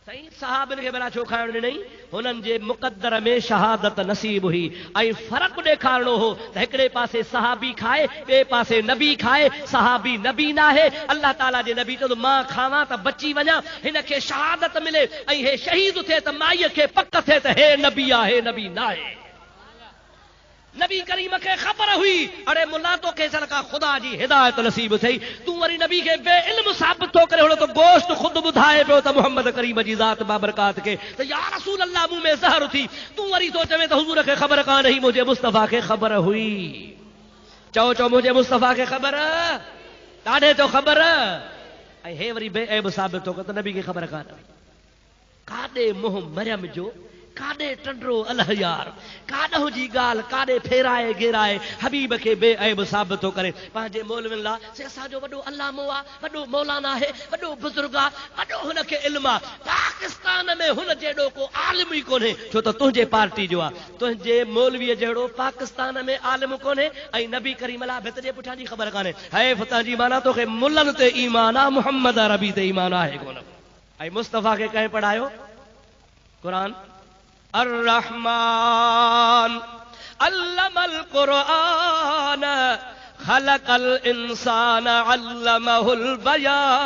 सही सहाबन के भला छो खाइण ॾिनई हुननि जे मुक़द्दर में शहादत नसीब हुई ऐं फ़र्क़ु ॾेखारणो हो त हिकिड़े पासे सहाबी खाए ॿिए पासे नबी खाए सहाबी नबी न आहे अल्लाह ताला जे नबी चयो मां खावां त बची वञा हिन खे शहादत मिले ऐं हे शहीद थिए त माईअ खे पक थिए त हे नबी आहे नबी न आहे नबी करीम के खबर हुई अरे मुल्ला तो के का खुदा जी हिदायत नसीब थई तू वरी नबी के बे इल्म साबित तो करे तो गोश्त खुद बुधाए पियो त मोहम्मद करीम जी जात बाबरकात के तो या रसूल अल्लाह मुंह में जहर थी तू वरी तो चवे तो हुजूर के खबर का नहीं मुझे मुस्तफा के खबर हुई चओ चओ मुझे मुस्तफा के खबर ताड़े तो खबर ऐं हे वरी बे ऐब साबित तो त नबी के खबर काॾे मुंह मरियम जो काॾे टंडरो अल्लाह यार काॾो जी ॻाल्हि काॾे फेराए घेराए हबीब के बेअब साबित थो करे पंहिंजे मौलवियुनि लाइ से असांजो वॾो अल्लामो आहे वॾो मौलाना आहे वॾो बुज़ुर्ग आहे वॾो हुनखे इल्मु आहे पाकिस्तान में हुन जहिड़ो को आलिम ई कोन्हे छो त तुंहिंजे पार्टी जो आहे तुंहिंजे मौलवीअ जहिड़ो पाकिस्तान में आलिम कोन्हे ऐं नबी करीम अला भित जे पुठियां जी ख़बर कान्हे हैफ़ तव्हांजी माना तोखे मुल्लनि ते ईमान आहे मुहम्मद अरबी ते ईमान आहे कोन ऐं मुस्तफ़ा खे कंहिं पढ़ायो क़ुरान अर्रहमान अल्लमल कुरआन खलकल इंसान अल्लमहुल बयान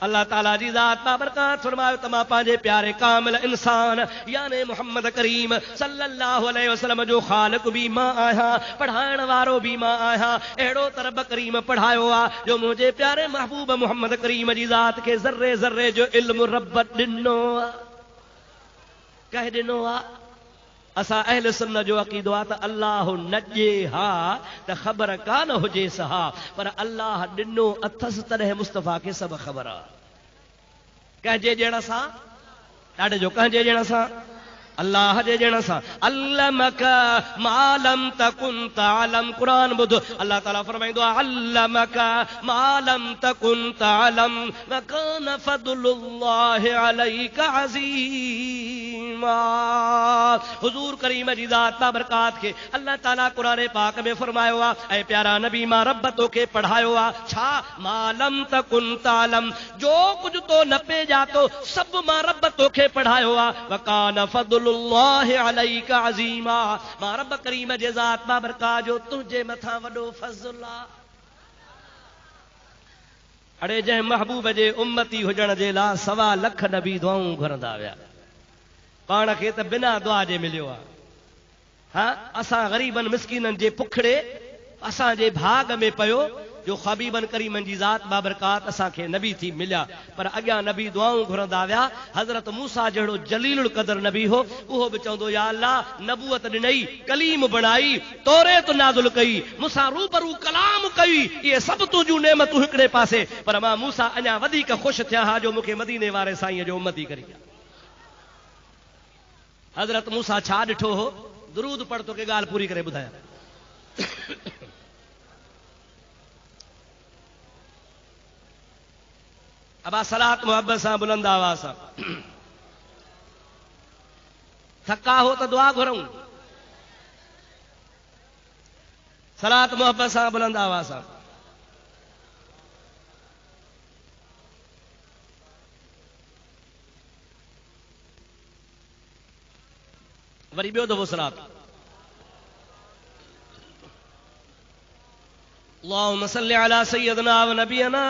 अल्लाह ताला जी ज़ात बाबरकात फरमायो तमा पांजे प्यारे कामिल इंसान यानी मोहम्मद करीम सल्लल्लाहु अलैहि वसल्लम जो खालिक भी मां आया पढ़ाइण वारो भी मां आया एड़ो तरब करीम पढ़ायो आ जो मुझे प्यारे महबूब मोहम्मद करीम जी ज़ात के ज़र्रे ज़र्रे जो इल्म रब ॾिनो आ कह ॾिनो आ असा अहल सुन्नत जो अक़ीदो आ त अल्लाह नजे हा त ख़बर कान हुजे सहा पर अल्लाह ॾिनो अथस तॾहिं मुस्तफ़ा के सब ख़बर आ कंहिंजे ॼण सां ॾाढे जो कंहिंजे ॼण सां अल्लाह जे ॼण सां अल्लमक मालम तकुन तअलम कुरान ॿुध अल्लाह ताला फरमाईंदो आहे अल्लमक मालम तकुन तअलम वकान फदलुल्लाहि अलैका अज़ीमा हुजूर करीम जी ज़ात बाबरकात के अल्लाह ताला कुरान पाक में फरमायो आहे ऐ प्यारा नबी मां रब तोखे पढ़ायो आहे छा मालम तकुन तअलम जो कुछ तो न पे जातो सब मां रब तोखे पढ़ायो आहे वकान फदल अलैका अज़ीमा मां रब करीम जे ज़ात बाबरकात जो तुझे मथा वॾो फज़ल आहे अड़े जंहिं महबूब जे उम्मती हुजण जे लाइ 1.25 लख नबी दुआऊं घुरंदा विया पाण खे त बिना दुआ जे मिलियो आहे हा असां ग़रीबनि मिस्कीननि जे पुखड़े असांजे भाग में पियो जो ख़बीबन करीमन जी ज़ात बाबरकात असांखे नबी थी मिलिया पर अॻियां नबी दुआऊं घुरंदा विया हज़रत मूसा जहिड़ो जलीलुल क़दर नबी हो उहो बि चवंदो या अल्लाह नबूअत ॾिनई कलीम बणाई तौरेत नाज़िल कई मूंसां रूबरू कलाम कई इहे सभु तुंहिंजूं नेमतूं हिकिड़े पासे पर मां मूसा अञा वधीक ख़ुशि थिया हा जो मूंखे मदीने वारे साईं जो उम्मती करी हज़रत मूसा छा ॾिठो हो दुरूद पढ़ तोखे ॻाल्हि पूरी करे ॿुधायां अबा सलात मोहब्बत सां बुलंद आवाज़ सां थका हो तो दुआ घुरूं सलात मोहब्बत सां बुलंद आवाज़ सां वरी ॿियो दफ़ो सलात अल्लाहुम्मा सल्लि अला सय्यदना व नबियना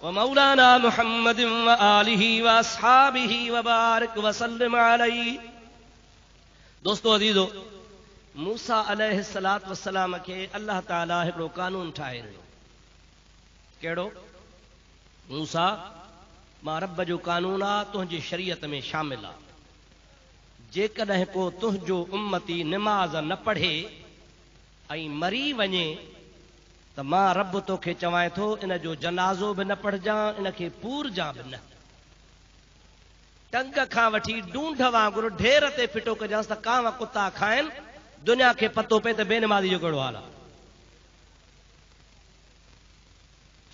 व मौलाना मुहम्मद व आलिहि व अस्हाबिहि व बारिक व सल्लिम अलैहि दोस्तों अजीजो मूसा अलैहिस्सलात वस्सलाम के अल्लाह ताला हिकिड़ो कानून ठाहे ॾिनो कहिड़ो मूसा मां रब जो कानून आहे तुंहिंजी शरीयत में शामिल आहे जेकॾहिं को तुंहिंजो उम्मती निमाज़ न पढ़े ऐं मरी वञे त मां रब तोखे चवां थो इन जो जनाज़ो बि न पढ़जां इनखे पूरजां बि न टंग खां वठी डूंढ वांगुरु ढेर ते फिटो कजांसि त कांव कुता खाइनि दुनिया खे पतो पए त बेनमाज़ी जो कहिड़ो हाल आहे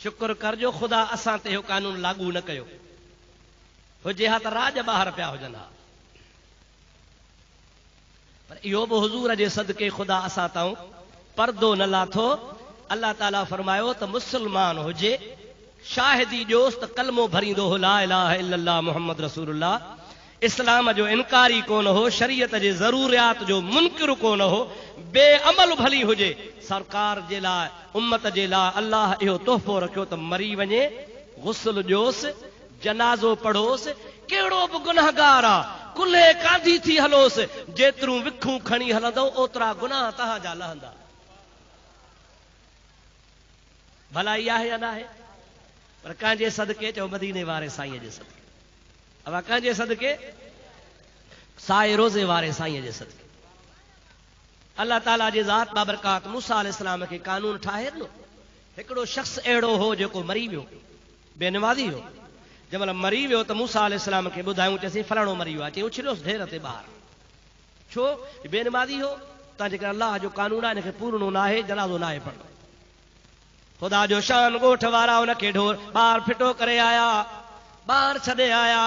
शुक्र करजो ख़ुदा असां ते इहो कानून लागू न कयो हुजे हा त राज ॿाहिरि पिया हुजनि हा पर इहो बि हुज़ूर जे सदके ख़ुदा असां ताऊं पर्दो न लाथो अल्लाह ताला फरमायो त मुसलमान हुजे शाहिदी ॾियोस त कलमो भरींदो हो ला इलाहा इल्लल्लाह मुहम्मद रसूलुल्लाह। इस्लाम जो इनकारी कोन हो, शरीयत जे ज़रूरियात जो मुनकिर कोन हो, बेअमल भली हुजे, सरकार जे लाइ उम्मत जे लाइ अल्लाह इहो तोहफ़ो रखियो त मरी वञे, गुस्ल ॾियोसि, जनाज़ो पढ़ोसि, कहिड़ो बि गुनाहगार आहे कुल्हे कांधी थी हलोसि, जेतिरूं विखूं खणी हलंदो ओतिरा गुनाह तव्हांजा लहंदा। भलाई आहे या न आहे? पर कंहिंजे सदके चओ मदीने वारे साईं जे सदके, अब कंहिंजे सदके? साए रोज़े वारे साईं जे सदके। अल्लाह ताला जे ज़ात बाबरकात मूसा अलैहिस्सलाम खे कानून ठाहे ॾिनो। हिकिड़ो शख़्स अहिड़ो हो जेको मरी वियो, बेनमाज़ी हो। जंहिंमहिल मरी वियो त मूसा अलैहिस्सलाम खे ॿुधायूं, चईं फलाणो मरी वियो आहे, चईं उछलियोसि ढेर ते ॿाहिरि। छो? बेनमाज़ी हो। तव्हां जेकर अल्लाह जो कानून आहे हिनखे पूरणो न आहे, जनाज़ो न आहे पढ़णो। ख़ुदा जो शान ॻोठ वारा हुनखे ढोर ॿार फिटो करे आया, ॿार छॾे आया,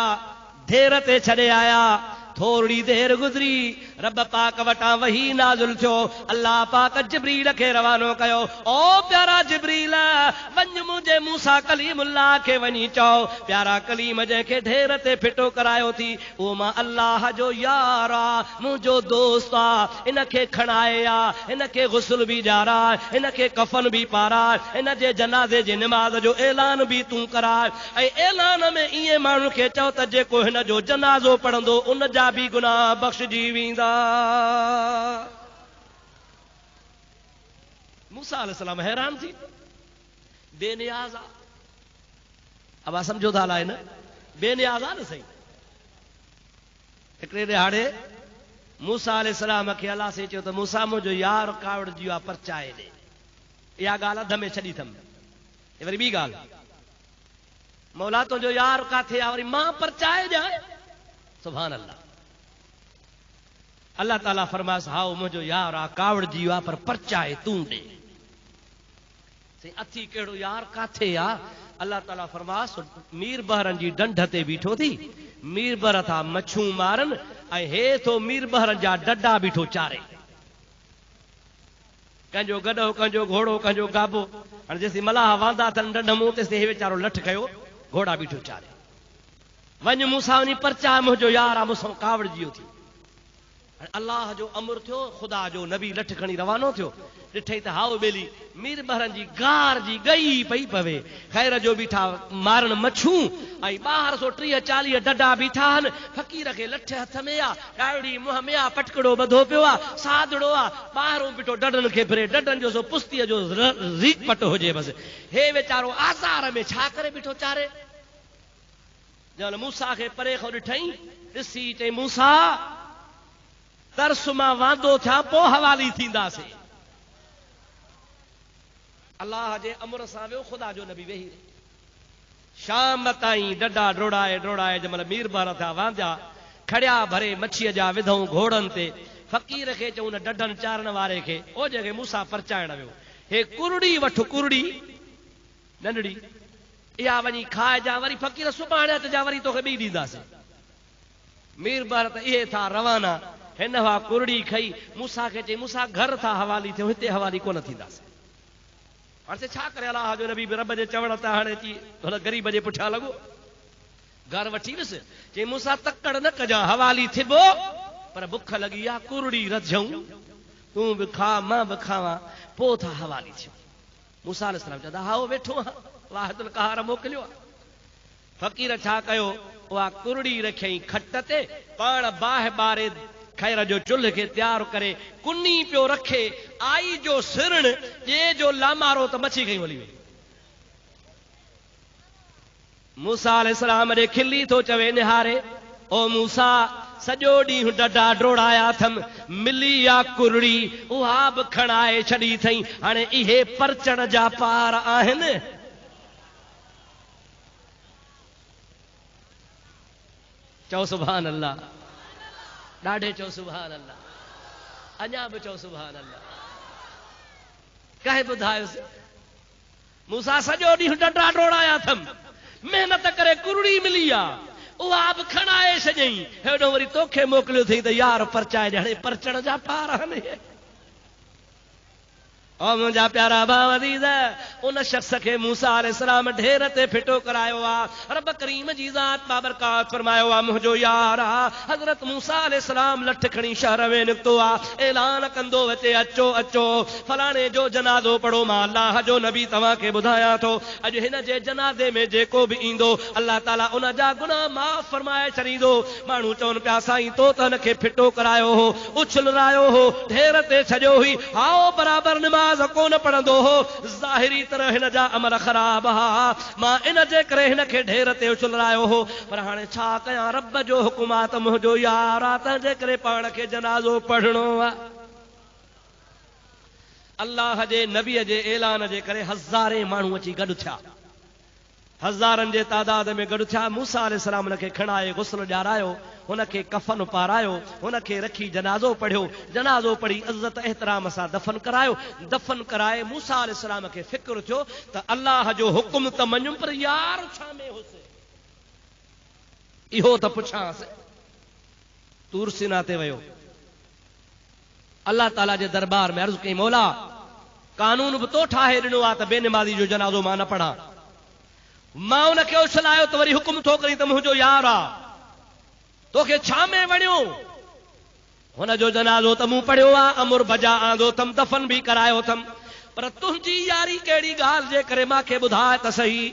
ढेर ते छॾे आया। थोड़ी देर गुज़री, रब पाक वटां वही नाज़िल थियो। अल्लाह पाक जिब्रील खे रवानो कयो, ओ प्यारा जिब्रील वञ मुंहिंजे मूसा कलीमुल्लाह खे वञी चओ, प्यारा कलीम जंहिंखे ढेर ते फिटो करायो थी, उहो मां अल्लाह जो यार आ, मुंहिंजो दोस्त आ, इनखे खणाए आ, इनखे गुस्ल बि ॾियाराए, इनखे कफन बि पाराए, इन जे जनाज़े जी निमाज़ जो ऐलान बि तूं कराए। ऐं ऐलान में ईअं माण्हुनि खे चओ त जेको हिन जो जनाज़ो पढ़ंदो उन जा भी गुनाह बख्शजी वेंदा। मूसा अलैहिस्सलाम हैरान थी, बेनियाज़ आ। अब समझो था अलाए न, बेनियाज़ आ न सही। हिकिड़े ॾिहाड़े मूसा अलैहिस्सलाम खे अलाह से चयो त मूसा मुंहिंजो यार कावड़ जी आहे, परचाए ॾे। इहा ॻाल्हि अध में छॾी अथमि। वरी ॿी ॻाल्हि, मौला तुंहिंजो यार किथे आहे, वरी मां परचाए ॾियां। सुभान अल्लाह। अल्लाह ताला फरमास, हाओ मुंहिंजो यार आहे, कावड़ जी आहे, पर परचाए तूं ॾे। अथी कहिड़ो यार किथे आहे? अल्लाह ताला फरमास, मीर बहरनि जी ढंढ ते बीठो थी, मीर बहर था मछूं मारनि, ऐं हे थो मीर बहरनि जा डडा बीठो चारे। कंहिंजो गॾो, कंहिंजो घोड़ो, कंहिंजो गाबो। हाणे जेसीं मलाह वांदा अथनि ढंढ मूं, तेसीं हे वीचारो लठ कयो, घोड़ा बीठो चारे। वञ मूंसां वञी परचाए, मुंहिंजो यार आहे, मूंसां कावड़ जियो थी। अल्लाह जो अमर थियो, ख़ुदा जो नबी लठ खणी रवानो थियो। ॾिठई त हाउ ॿेली मीर बहरनि जी गार जी गई पई पवे, ख़ैर जो बीठा मारण मछूं, ऐं 1230-40 डडा बीठा आहिनि। फ़क़ीर खे लठ हथ में आहे, ॾाड़ी मुंहं में आहे, पटकड़ो ॿधो पियो आहे, सादड़ो आहे, ॿाहिरों बीठो डडनि खे फिरे, डडनि जो सो पुस्तीअ जो रीक पट हुजे बसि। हे वीचारो आज़ार में छा करे बीठो चारे। जंहिं मूसा खे परे खां ॾिठई, ॾिसी चई मूसा तरस मां वांदो थिया, पोइ हवाली थींदासीं। अल्लाह जे अमर सां वियो ख़ुदा जो नबी वेही रहे। शाम ताईं डडा डोड़ाए डोड़ाए जंहिंमहिल मीर बहर थिया वांदा, खड़िया भरे मच्छीअ जा विधऊं घोड़नि ते। फ़क़ीर खे चऊं न डडनि चारण वारे खे, ओ जंहिंखे मूसा परचाइण वियो, हे कुरड़ी वठ, कुरड़ी नंढड़ी, इहा वञी खाए जा, वरी फ़क़ीर सुभाणे अचजा, वरी तोखे ॿी ॾींदासीं। मीर बहर त इहे था रवाना, हिन हुआ कुरड़ी खई। मूसा खे चई मूसा घर था हवाली थियो, हिते हवाली कोन थींदासीं। हाणे छा करे, अलाह जो नबी रब जे चवण त हाणे अची हुन ग़रीब जे पुठियां लॻो। घर वठी वियुसि, चई मूसा तकड़ न कजां, हवाली थिबो, पर बुख लॻी आहे, कुरड़ी रझऊं, तूं बि खा मां बि खावां, पोइ था हवाली थियो। मूसा अलैहिस्सलाम चवंदा हाओ वेठो आहे, वाहिदुल क़हार मोकिलियो आहे। फ़क़ीर छा कयो, उहा कुरड़ी रखियईं खट ते, पाण बाहि ॿारे खैर जो चुल्ह खे तैयार करे कुनी पियो रखे। आई जो सिरण जे जो लामारो त मच्छी खई हली वई। मूसा अलैहिस्सलाम ॾे खिली थो चवे निहारे, ओ मूसा सॼो ॾींहुं डडा डोड़ाया अथमि, मिली आ कुरड़ी, उहा बि खणाए छॾी अथई, हाणे इहे परचण जा पार आहिनि। चओ सुभान अल्लाह, ॾाढे चओ सुभान अल्लाह, अञा बि चओ सुभान अल्लाह। कंहिं ॿुधायोसि मूसा सॼो ॾींहुं डडा डोड़ाया अथमि, महिनत करे कुरड़ी मिली आहे, उहा बि खणाए छॾियईं, हेॾो वरी तोखे मोकिलियो अथई त यार परचाए ॾे, हाणे परचण जा पार आहिनि। और मुंहिंजा प्यारा भाउ अज़ीज़, उन शख्स खे मूसा अलैहिस्सलाम ढेर ते फिटो करायो आहे। रब करीम जी ज़ात बाबरकात फरमायो आहे मुंहिंजो यार आहे। हज़रत मूसा अलैहिस्सलाम लठ खणी शहर में निकितो आहे, ऐलान कंदो अचे अचो अचो फलाणे जो जनाज़ो पढ़ो, मां अल्लाह जो नबी तव्हांखे ॿुधायां थो, अॼु हिन जे जनाज़े में जेको बि ईंदो अल्लाह ताला उन जा गुनाह माफ़ फरमाए छॾींदो। माण्हू चवनि पिया साईं तो त हिनखे फिटो करायो हो, उछलरायो हो, ढेर ते छॾियो हुई, हाओ बराबरि निमाज़ कोन पढ़ंदो हो, ज़ाहिरी तरह हिन जा अमल ख़राब हा, मां इन जे करे हिन खे ढेर ते उछलरायो हो। पर हाणे छा कयां, रब जो हुकुम आहे त मुंहिंजो यार आहे, तंहिंजे करे पाण खे जनाज़ो पढ़णो आहे। अल्लाह जे नबीअ जे ऐलान जे करे हज़ारे माण्हू अची गॾु थिया, हज़ारनि जे तादाद में गॾु थिया। मूसा अलैहिस्सलाम हुनखे खणाए गुस्ल ॾियारायो, हुनखे कफन पारायो, हुनखे रखी जनाज़ो पढ़ियो, जनाज़ो पढ़ी इज़त एहतराम सां दफ़न करायो। दफ़न कराए मूसा अलैहिस्सलाम खे फ़िक्र थियो त अल्लाह जो हुकुम त मञुमि, पर यार छा में होसि, इहो त पुछांसि। तूर सीना ते वियो, अल्लाह ताला जे दरबार में अर्ज़ कई, मौला कानून बि तो ठाहे ॾिनो आहे त बेनिमाज़ी जो जनाज़ो मां न पढ़ां, मां उनखे उछलायो त वरी हुकुम थो करी त मुंहिंजो यार आहे, तोखे छा में वणियो, हुनजो जनाज़ो त मूं पढ़ियो आहे, अमुर बजा आंदो थम, दफ़न बि करायो थम, पर तुंहिंजी यारी कहिड़ी ॻाल्हि जे करे मूंखे ॿुधाए त सही।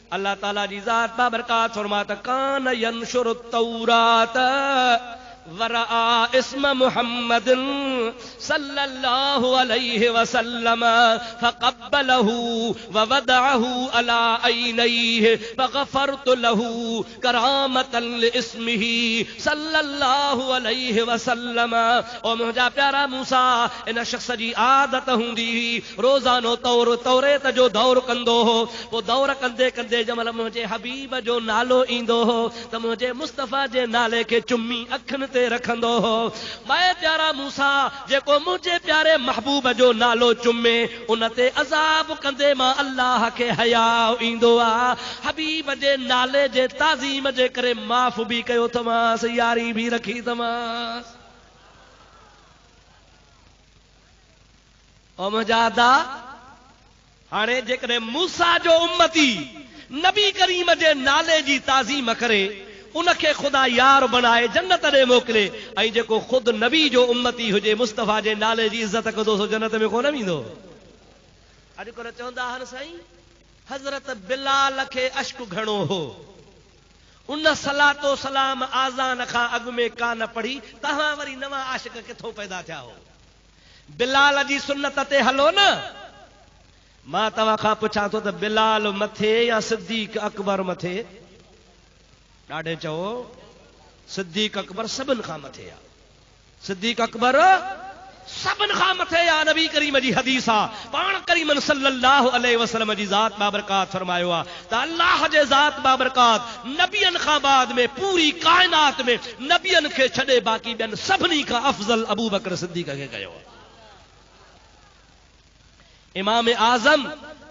अल्लाह ताला जी ज़ात बाबरकात फरमा त कान यंशुरु तौरात वरआ इस्म मुहम्मदिन सल्लल्लाहु अलैहि वसल्लम फक़ब्बलहु ववदअहु अला ऐनैहि फग़फ़रतु लहु करामतन लिस्मिहि सल्लल्लाहु अलैहि वसल्लम। ओ मुंहिंजा प्यारा मूसा, इन शख्स जी आदत हूंदी हुई रोज़ानो तौरेत जो दौर कंदो हो, पोइ दौर कंदे कंदे जंहिंमहिल मुंहिंजे हबीब जो नालो ईंदो हो त मुंहिंजे मुस्तफ़ा जे नाले खे चुमी अखियुनि ते रखंदो हो। मैं प्यारा मूसा जेको मुंहिंजे प्यारे महबूब जो नालो चुमे, उन ते अज़ाब कंदे मां अल्लाह खे हया ईंदो आहे। हबीब जे नाले जे ताज़ीम जे करे माफ़ बि कयो तमांसि, यारी बि रखी तमांसि। ओ मुंहिंजा दा, हाणे जेकॾहिं मूसा जो उम्मती नबी करीम जे नाले जी ताज़ीम करे उनखे ख़ुदा यार बनाए जन्नत ॾे मोकिले, ऐं जेको ख़ुदि नबी जो उम्मती हुजे मुस्तफ़ा जे नाले जी इज़त कंदो सो जन्नत में कोन वेंदो। अॼुकल्ह चवंदा आहिनि साईं हज़रत बिलाल खे अश्क घणो हो, उन सलातो सलाम आज़ान खां अॻु में कान पढ़ी, तव्हां वरी नवां आशिक किथों पैदा थिया हो? बिलाल जी सुन्नत ते हलो न। मां तव्हां खां पुछां थो त बिलाल मथे या सिद्दीक़ अकबर मथे? ॾाढे चओ सिद्दीक़ अकबर सभिनि खां मथे आहे, सिद्दीक़ अकबर सभिनि खां मथे आहे। नबी करीम जी हदीस आहे, पाण करीमन सल्लल्लाहु अलैहि वसल्लम जी ज़ात बाबरकात फरमायो आहे त अल्लाह जे ज़ात बाबरकात नबियनि खां बाद में पूरी काइनात में नबियनि खे छॾे बाक़ी ॿियनि सभिनी खां अफ़ज़ल अबू बकर सिद्दीक़ खे कयो आहे। इमाम आज़म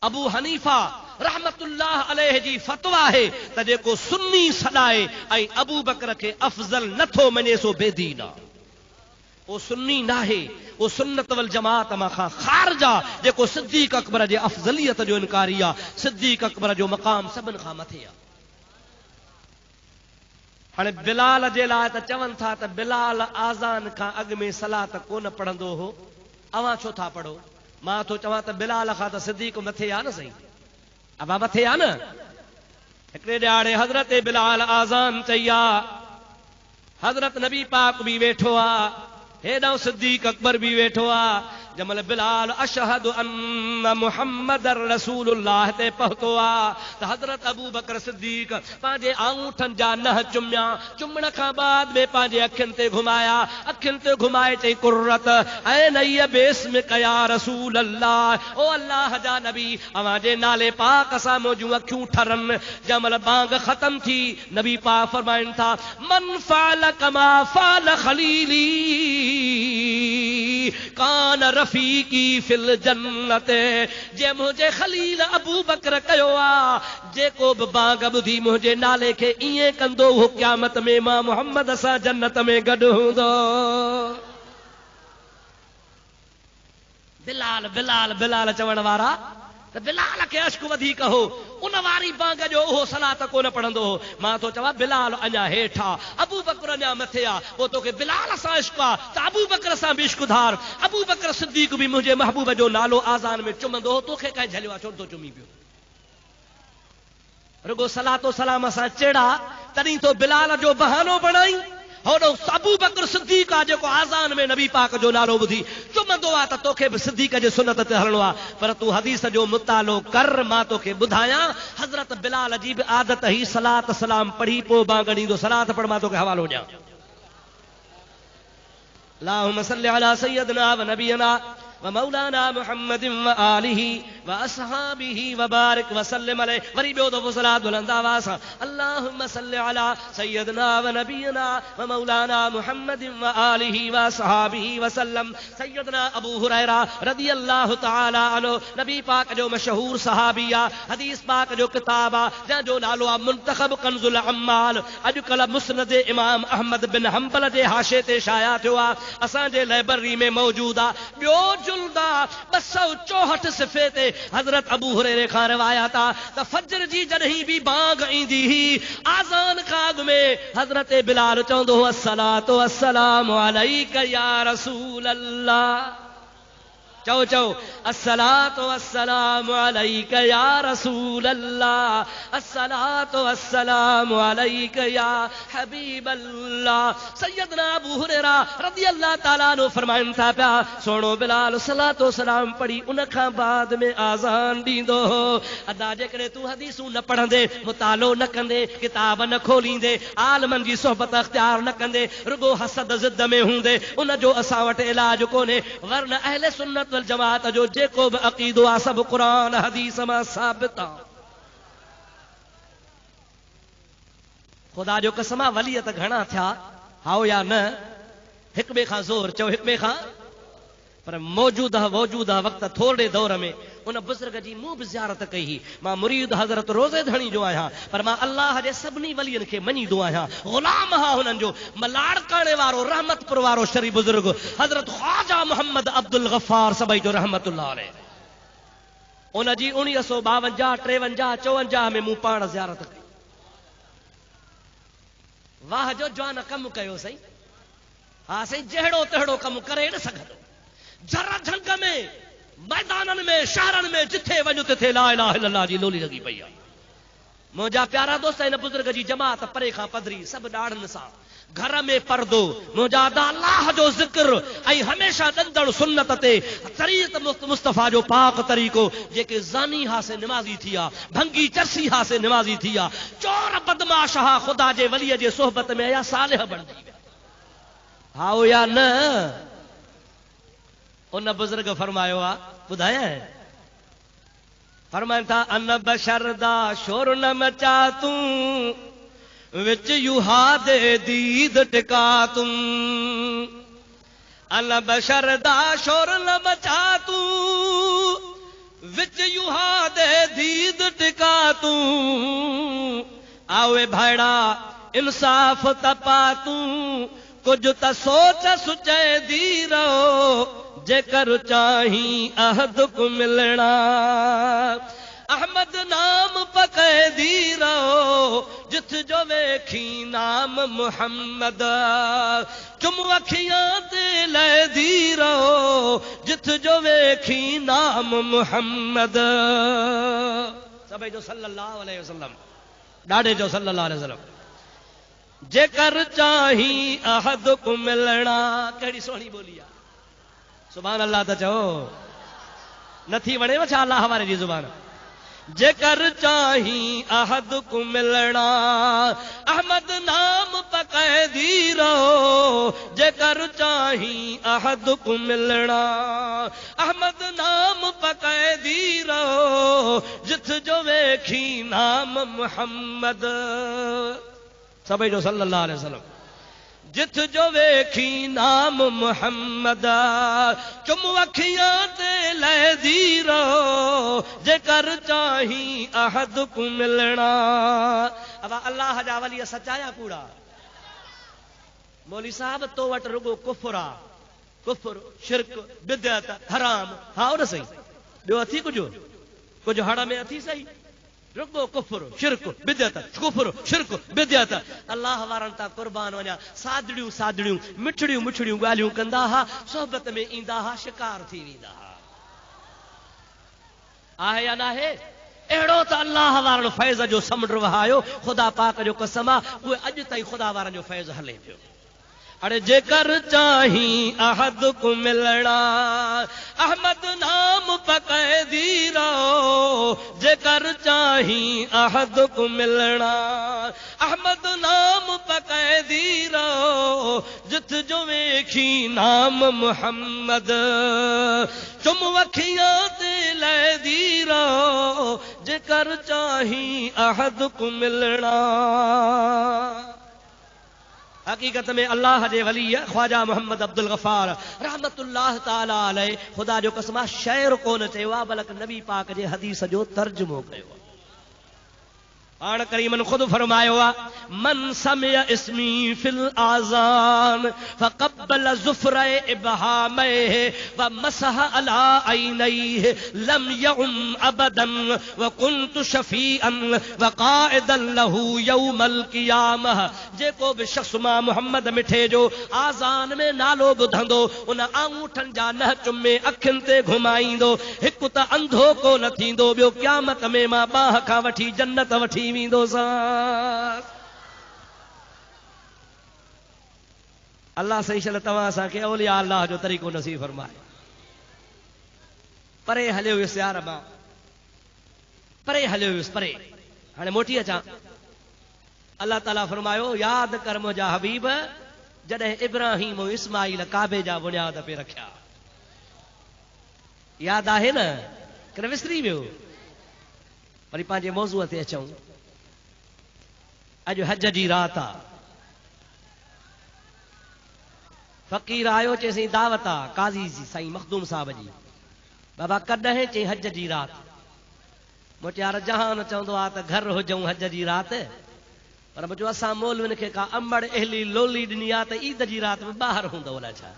अबू हनीफा रहमतुल्लाह अलैहि जी फतवा है त जेको सुन्नी सॾाए ऐं अबू बकर खे अफ़ज़ल नथो मञे सो बेदीन आहे, वो सुन्नी नाहे, वो सुन्नत वल जमात मां खां ख़ारिज आहे। जेको सिद्दीक़ अकबर जे अफ़ज़लियत जो इनकारी आहे, सिद्दीक़ अकबर जो मक़ाम सभिनि खां मथे आहे। हाणे बिलाल जे लाइ त चवनि था त बिलाल आज़ान खां अॻु में सलात कोन पढ़ंदो हो, अवां छो था पढ़ो? मां थो चवां त बिलाल खां त सिद्दीक़ मथे आहे न साईं, अबा मथे आहे न। हिकिड़े ॾियारे हज़रत बिलाल आज़ान चई आहे, हज़रत नबी पाक बि वेठो आहे, हेॾां सिद्दीक़ अकबर बि वेठो आहे। जमल बिलाल अशहदु अन्न मुहम्मदर रसूलुल्लाह ते पहुतो आहे त हज़रत अबू बकर सिद्दीक़ पंहिंजे आंगूठनि जा नह चुमिया, चुमण खां बाद में पंहिंजे अखियुनि ते घुमाया, अखियुनि ते घुमाए चई कुर्रत ऐं नईअ बेस्म कया रसूल अल्लाह, ओ अल्लाह जा नबी अवां जे नाले पाक सां मुंहिंजूं अखियूं ठरनि। जमल बांग ख़त्म थी, नबी पाक फरमाइनि था मन फ़ाल कमा फ़ाल खलीली कान रफ़ीकी फिल जन्नत। जे मुंहिंजे खलील अबू बकर कयो आहे, जेको बि बांग ॿुधी मुंहिंजे नाले खे ईअं कंदो हो क़यामत में मां मुहम्मद सां जन्नत में गॾु हूंदो। बिलाल बिलाल बिलाल चवण वारा त बिलाल खे अश्क वधीक हो, उन वारी बांग जो उहो सलात कोन पढ़ंदो हो। मां तो चवां बिलाल अञा हेठा, अबू बकर अञा मथे आ, पोइ तोखे बिलाल सां इश्क आ त अबू बकर सां बि इश्क धार। अबू बकर सिद्दीक बि मुंहिंजे महबूब जो नालो आज़ान में चुमंदो हो, तोखे कंहिं झलियो आहे छो तो चुमी पियो? रुगो सलातो सलाम सां चेड़ा तॾहिं तो बिलाल जो बहानो बणाई। होॾो अबू बकर सिद्दीक आहे जेको आज़ान में नबी पाक जो नालो ॿुधी चुमंदो आहे त तोखे बि सिद्दीक जे सुनत ते हलणो आहे। पर तूं हदीस जो मुतालो कर, मां तोखे ॿुधायां हज़रत बिलाल जी बि आदत ही सलात सलाम पढ़ी पोइ बांग ॾींदो। सलात पढ़, मां तोखे हवालो ॾियां। अल्लाहुम्मा सल्लि अला सय्यदिना व नबियना व मौलाना मुहम्मदिन व आलिहि व असहाबिहि व बारिक व सल्लिम अलैहि। वरी ॿियो दफ़ो सलात बुलंद आवाज़ सां अल्लाहुम्मा सल्लि अला सय्यदिना व नबियना व मौलाना मुहम्मदिन व आलिहि व असहाबिहि व सल्लम। सय्यदना अबू हुरैरा रज़ियल्लाहु तआला अन्हु नबी पाक जो मशहूर सहाबी आहे, हदीस पाक जो किताब आहे जंहिंजो नालो आहे मुंतखब कंजुल अम्माल। अॼुकल्ह मुस्नद इमाम अहमद बिन हंबल जे हाशे ते शाया थियो आहे, असांजे लाइब्रेरी में मौजूद आहे। ॿियो जुल्दा 264 सिफ़े ते हज़रत अबू हुरैरे खां रिवायत आहे त फजर जी जॾहिं बि बांग ईंदी हुई, आज़ान खां अॻु में हज़रत बिलाल चवंदो हो अस्सलातु वस्सलामु अलैका या रसूल अल्लाह। चओ चओ अस्सलातु वस्सलामु अलैका या रसूल अल्लाह, अस्सलातु वस्सलामु अलैका या हबीब अल्लाह। सैयदना अबू हुरैरा रज़ियल्लाहु ताला अन्हु फरमाइनि था पिया, सोणो बिलाल सलातो सलाम पढ़ी उन खां बाद में आज़ान ॾींदो हो। अदा जेकॾहिं तूं हदीसूं न पढ़ंदे, मुतालो न कंदे, किताब न खोलींदे, आलमनि जी सोहबत अख्तियार न कंदे, रुगो हसद ज़िद में हूंदे, उन जो असां वटि इलाज कोन्हे। वरन अहले सुन्नत वल जमात जो जेको बि अक़ीदो आहे सभु क़ुरान हदीस मां साबित आहे। ख़ुदा जो कसम आहे वली त घणा थिया, हाओ या न, हिक ॿिए खां ज़ोर चओ, हिक ॿिए खां, पर मौजूदा वक़्त थोरे दौर में उन बुज़ुर्ग जी मूं बि ज़ियारत कई ही। मां मुरीद हज़रत रोज़े धणी जो आहियां, पर मां अल्लाह जे सभिनी वलियनि खे मञींदो आहियां, ग़ुलाम हा हुननि जो। मलाड़काणे वारो रहमतपुर वारो शरीफ़ बुज़ुर्ग हज़रत ख्वाजा मोहम्मद अब्दुल गफ़ार सभई जो रहमतुल्लाह अलैह, उन जी 1952, 53, 54 में मूं पाण ज़ियारत कई। वाह जो जवान कमु कयो सही, हा सही, जहिड़ो तहिड़ो कमु करे न सघंदो। जर झंग में, मैदाननि में, शहरनि में जिथे वञो तिथे ला इलाहा इल्लल्लाह जी लोली लॻी पई आहे। मुंहिंजा प्यारा दोस्त हिन बुज़ुर्ग जी जमात परे खां पधरी, सभु ॾाढ़नि सां, घर में पर्दो, मुंहिंजा अल्लाह जो ज़िक्र ऐं हमेशह ॾंदड़ सुन्नत ते तरीक़त मुस्तफ़ा जो पाक तरीक़ो। जेके ज़ानी हा से निमाज़ी थी आहे, भंगी चरसी हा से निमाज़ी थी आहे, चोर बदमाश हा ख़ुदा जे वलीअ जे सोहबत में या सालिह बणिजी विया, हाओ या न। उन बुज़ुर्ग फरमायो आहे, ॿुधायां, फरमाइनि था अन बशरदा शोर न मचा तूं विच युहा दे दीद टिका तुम, अन बशरदा शोर न मचा तूं विच युहा दे दीद टिका तूं, आवे भाड़ा इंसाफ तपा तूं, कुछ त सोच सुचे दी रहो, जेकर चाही अहद को मिलना, अहमद नाम पके दी रहो, जिथ जो वेखी नाम मुहम्मद, चुम अखियां ते ले दी रहो, जिथ जो वेखी नाम मुहम्मद। सभई जो सल्लल्लाहु अलैहि वसल्लम, ॾाढे जो सल्लल्लाहु अलैहि वसल्लम, जेकर चाही अहद को मिलना। कहिड़ी सोहणी बोली आहे, सुभान अल्लाह त चओ, नथी वणेव छा अल्लाह वारे जी ज़ुबान। जेकर चाही अहद को मिलना, अहमद नाम पके दी रहो, जेकर चाही अहद को मिलना, अहमद नाम पके दी रहो, जिथ जो वेखी नाम मुहम्मद। सभई जो सल्लल्लाहु अलैहि वसल्लम, जिथ जो वेखी नाम मुहम्मद, चुम अखियां ते ले दी रहो, जेकर चाही अहद को मिलना। अब अल्लाह जा वली सचाया कूड़ा, मौली साहब तो वट रुगो कुफर आ, कुफर शिरक बिदअत हराम हा न सही ॿियो अथी कुझु हड़ में अथी सही रुगो कुफर शिरक बिदअत कुफर शिरक बिदअत अल्लाह वारनि तां कुर्बान वञा सादड़ियूं मिठड़ियूं ॻाल्हियूं कंदा हा सोहबत में ईंदा हा शिकार थी वेंदा हा आहे या न आहे अहिड़ो त अल्लाह वारनि फैज़ जो समुंड वहायो ख़ुदा पाक जो कसम आहे उहे अॼु ताईं ख़ुदा वारनि जो फैज़ हले पियो अरे जेकर चाही अहद को मिलना अहमद नाम पकैदी रहो जेकर चाही अहद को मिलना अहमद नाम पकैदी रहो जिथ जो वेखी नाम मुहम्मद चुम वखियां ते लैदी रहो जेकर चाही अहद को मिलना हकीकत में अल्लाह जे वली ख्वाजा मोहम्मद अब्दुल गफ़ार रहमतुल्लाह ताला अलैहि खुदा जो कसम शायर कोन चयो आहे बल्कि नबी पाक जे हदीस जो तर्जुमो कयो पाण करीमन खुद फरमायो मन समिया इस्मी फिल आज़ान फक़ब्बल ज़ुफ़्र इब्हामैह व मसह अला ऐनैह लम यउम अबदन व कुन्तु शफ़ीअन व क़ाइदन लहू यौमल क़ियामह जेको बि शख़्स मां मोहम्मद मिठे जो आज़ान में नालो ॿुधंदो उन आंगूठनि जा नह चुमे अखियुनि ते घुमाईंदो हिकु त अंधो कोन थींदो ॿियो क़यामत में मां बाह खां वठी जन्नत वठी अल्लाह सही शल तव्हां असांखे औलिया अल्लाह जो तरीक़ो नसीब फरमाए परे हलियो वियुसि यार मां परे हलियो वियुसि परे हाणे मोटी अचां अल्लाह ताला फरमायो यादि कर मुंहिंजा हबीब जॾहिं इब्राहिम इस्माइल काबे जा बुनियाद पे रखिया यादि आहे न कि विसरी वियो वरी पंहिंजे मौज़ूअ ते अचूं अॼु हज जी रात आहे फ़क़ीर आयो चईं दावत आहे काज़ी जी साईं मखदूम साहब जी बाबा कॾहिं चई हज जी रात मोटियार जहान चवंदो आहे त घर हुजूं हज जी रात पर मुंहिंजो असां मौलविन खे का अमड़ अहली लोली ॾिनी आहे त ईद जी रात में ॿाहिरि हूंदो अलाए छा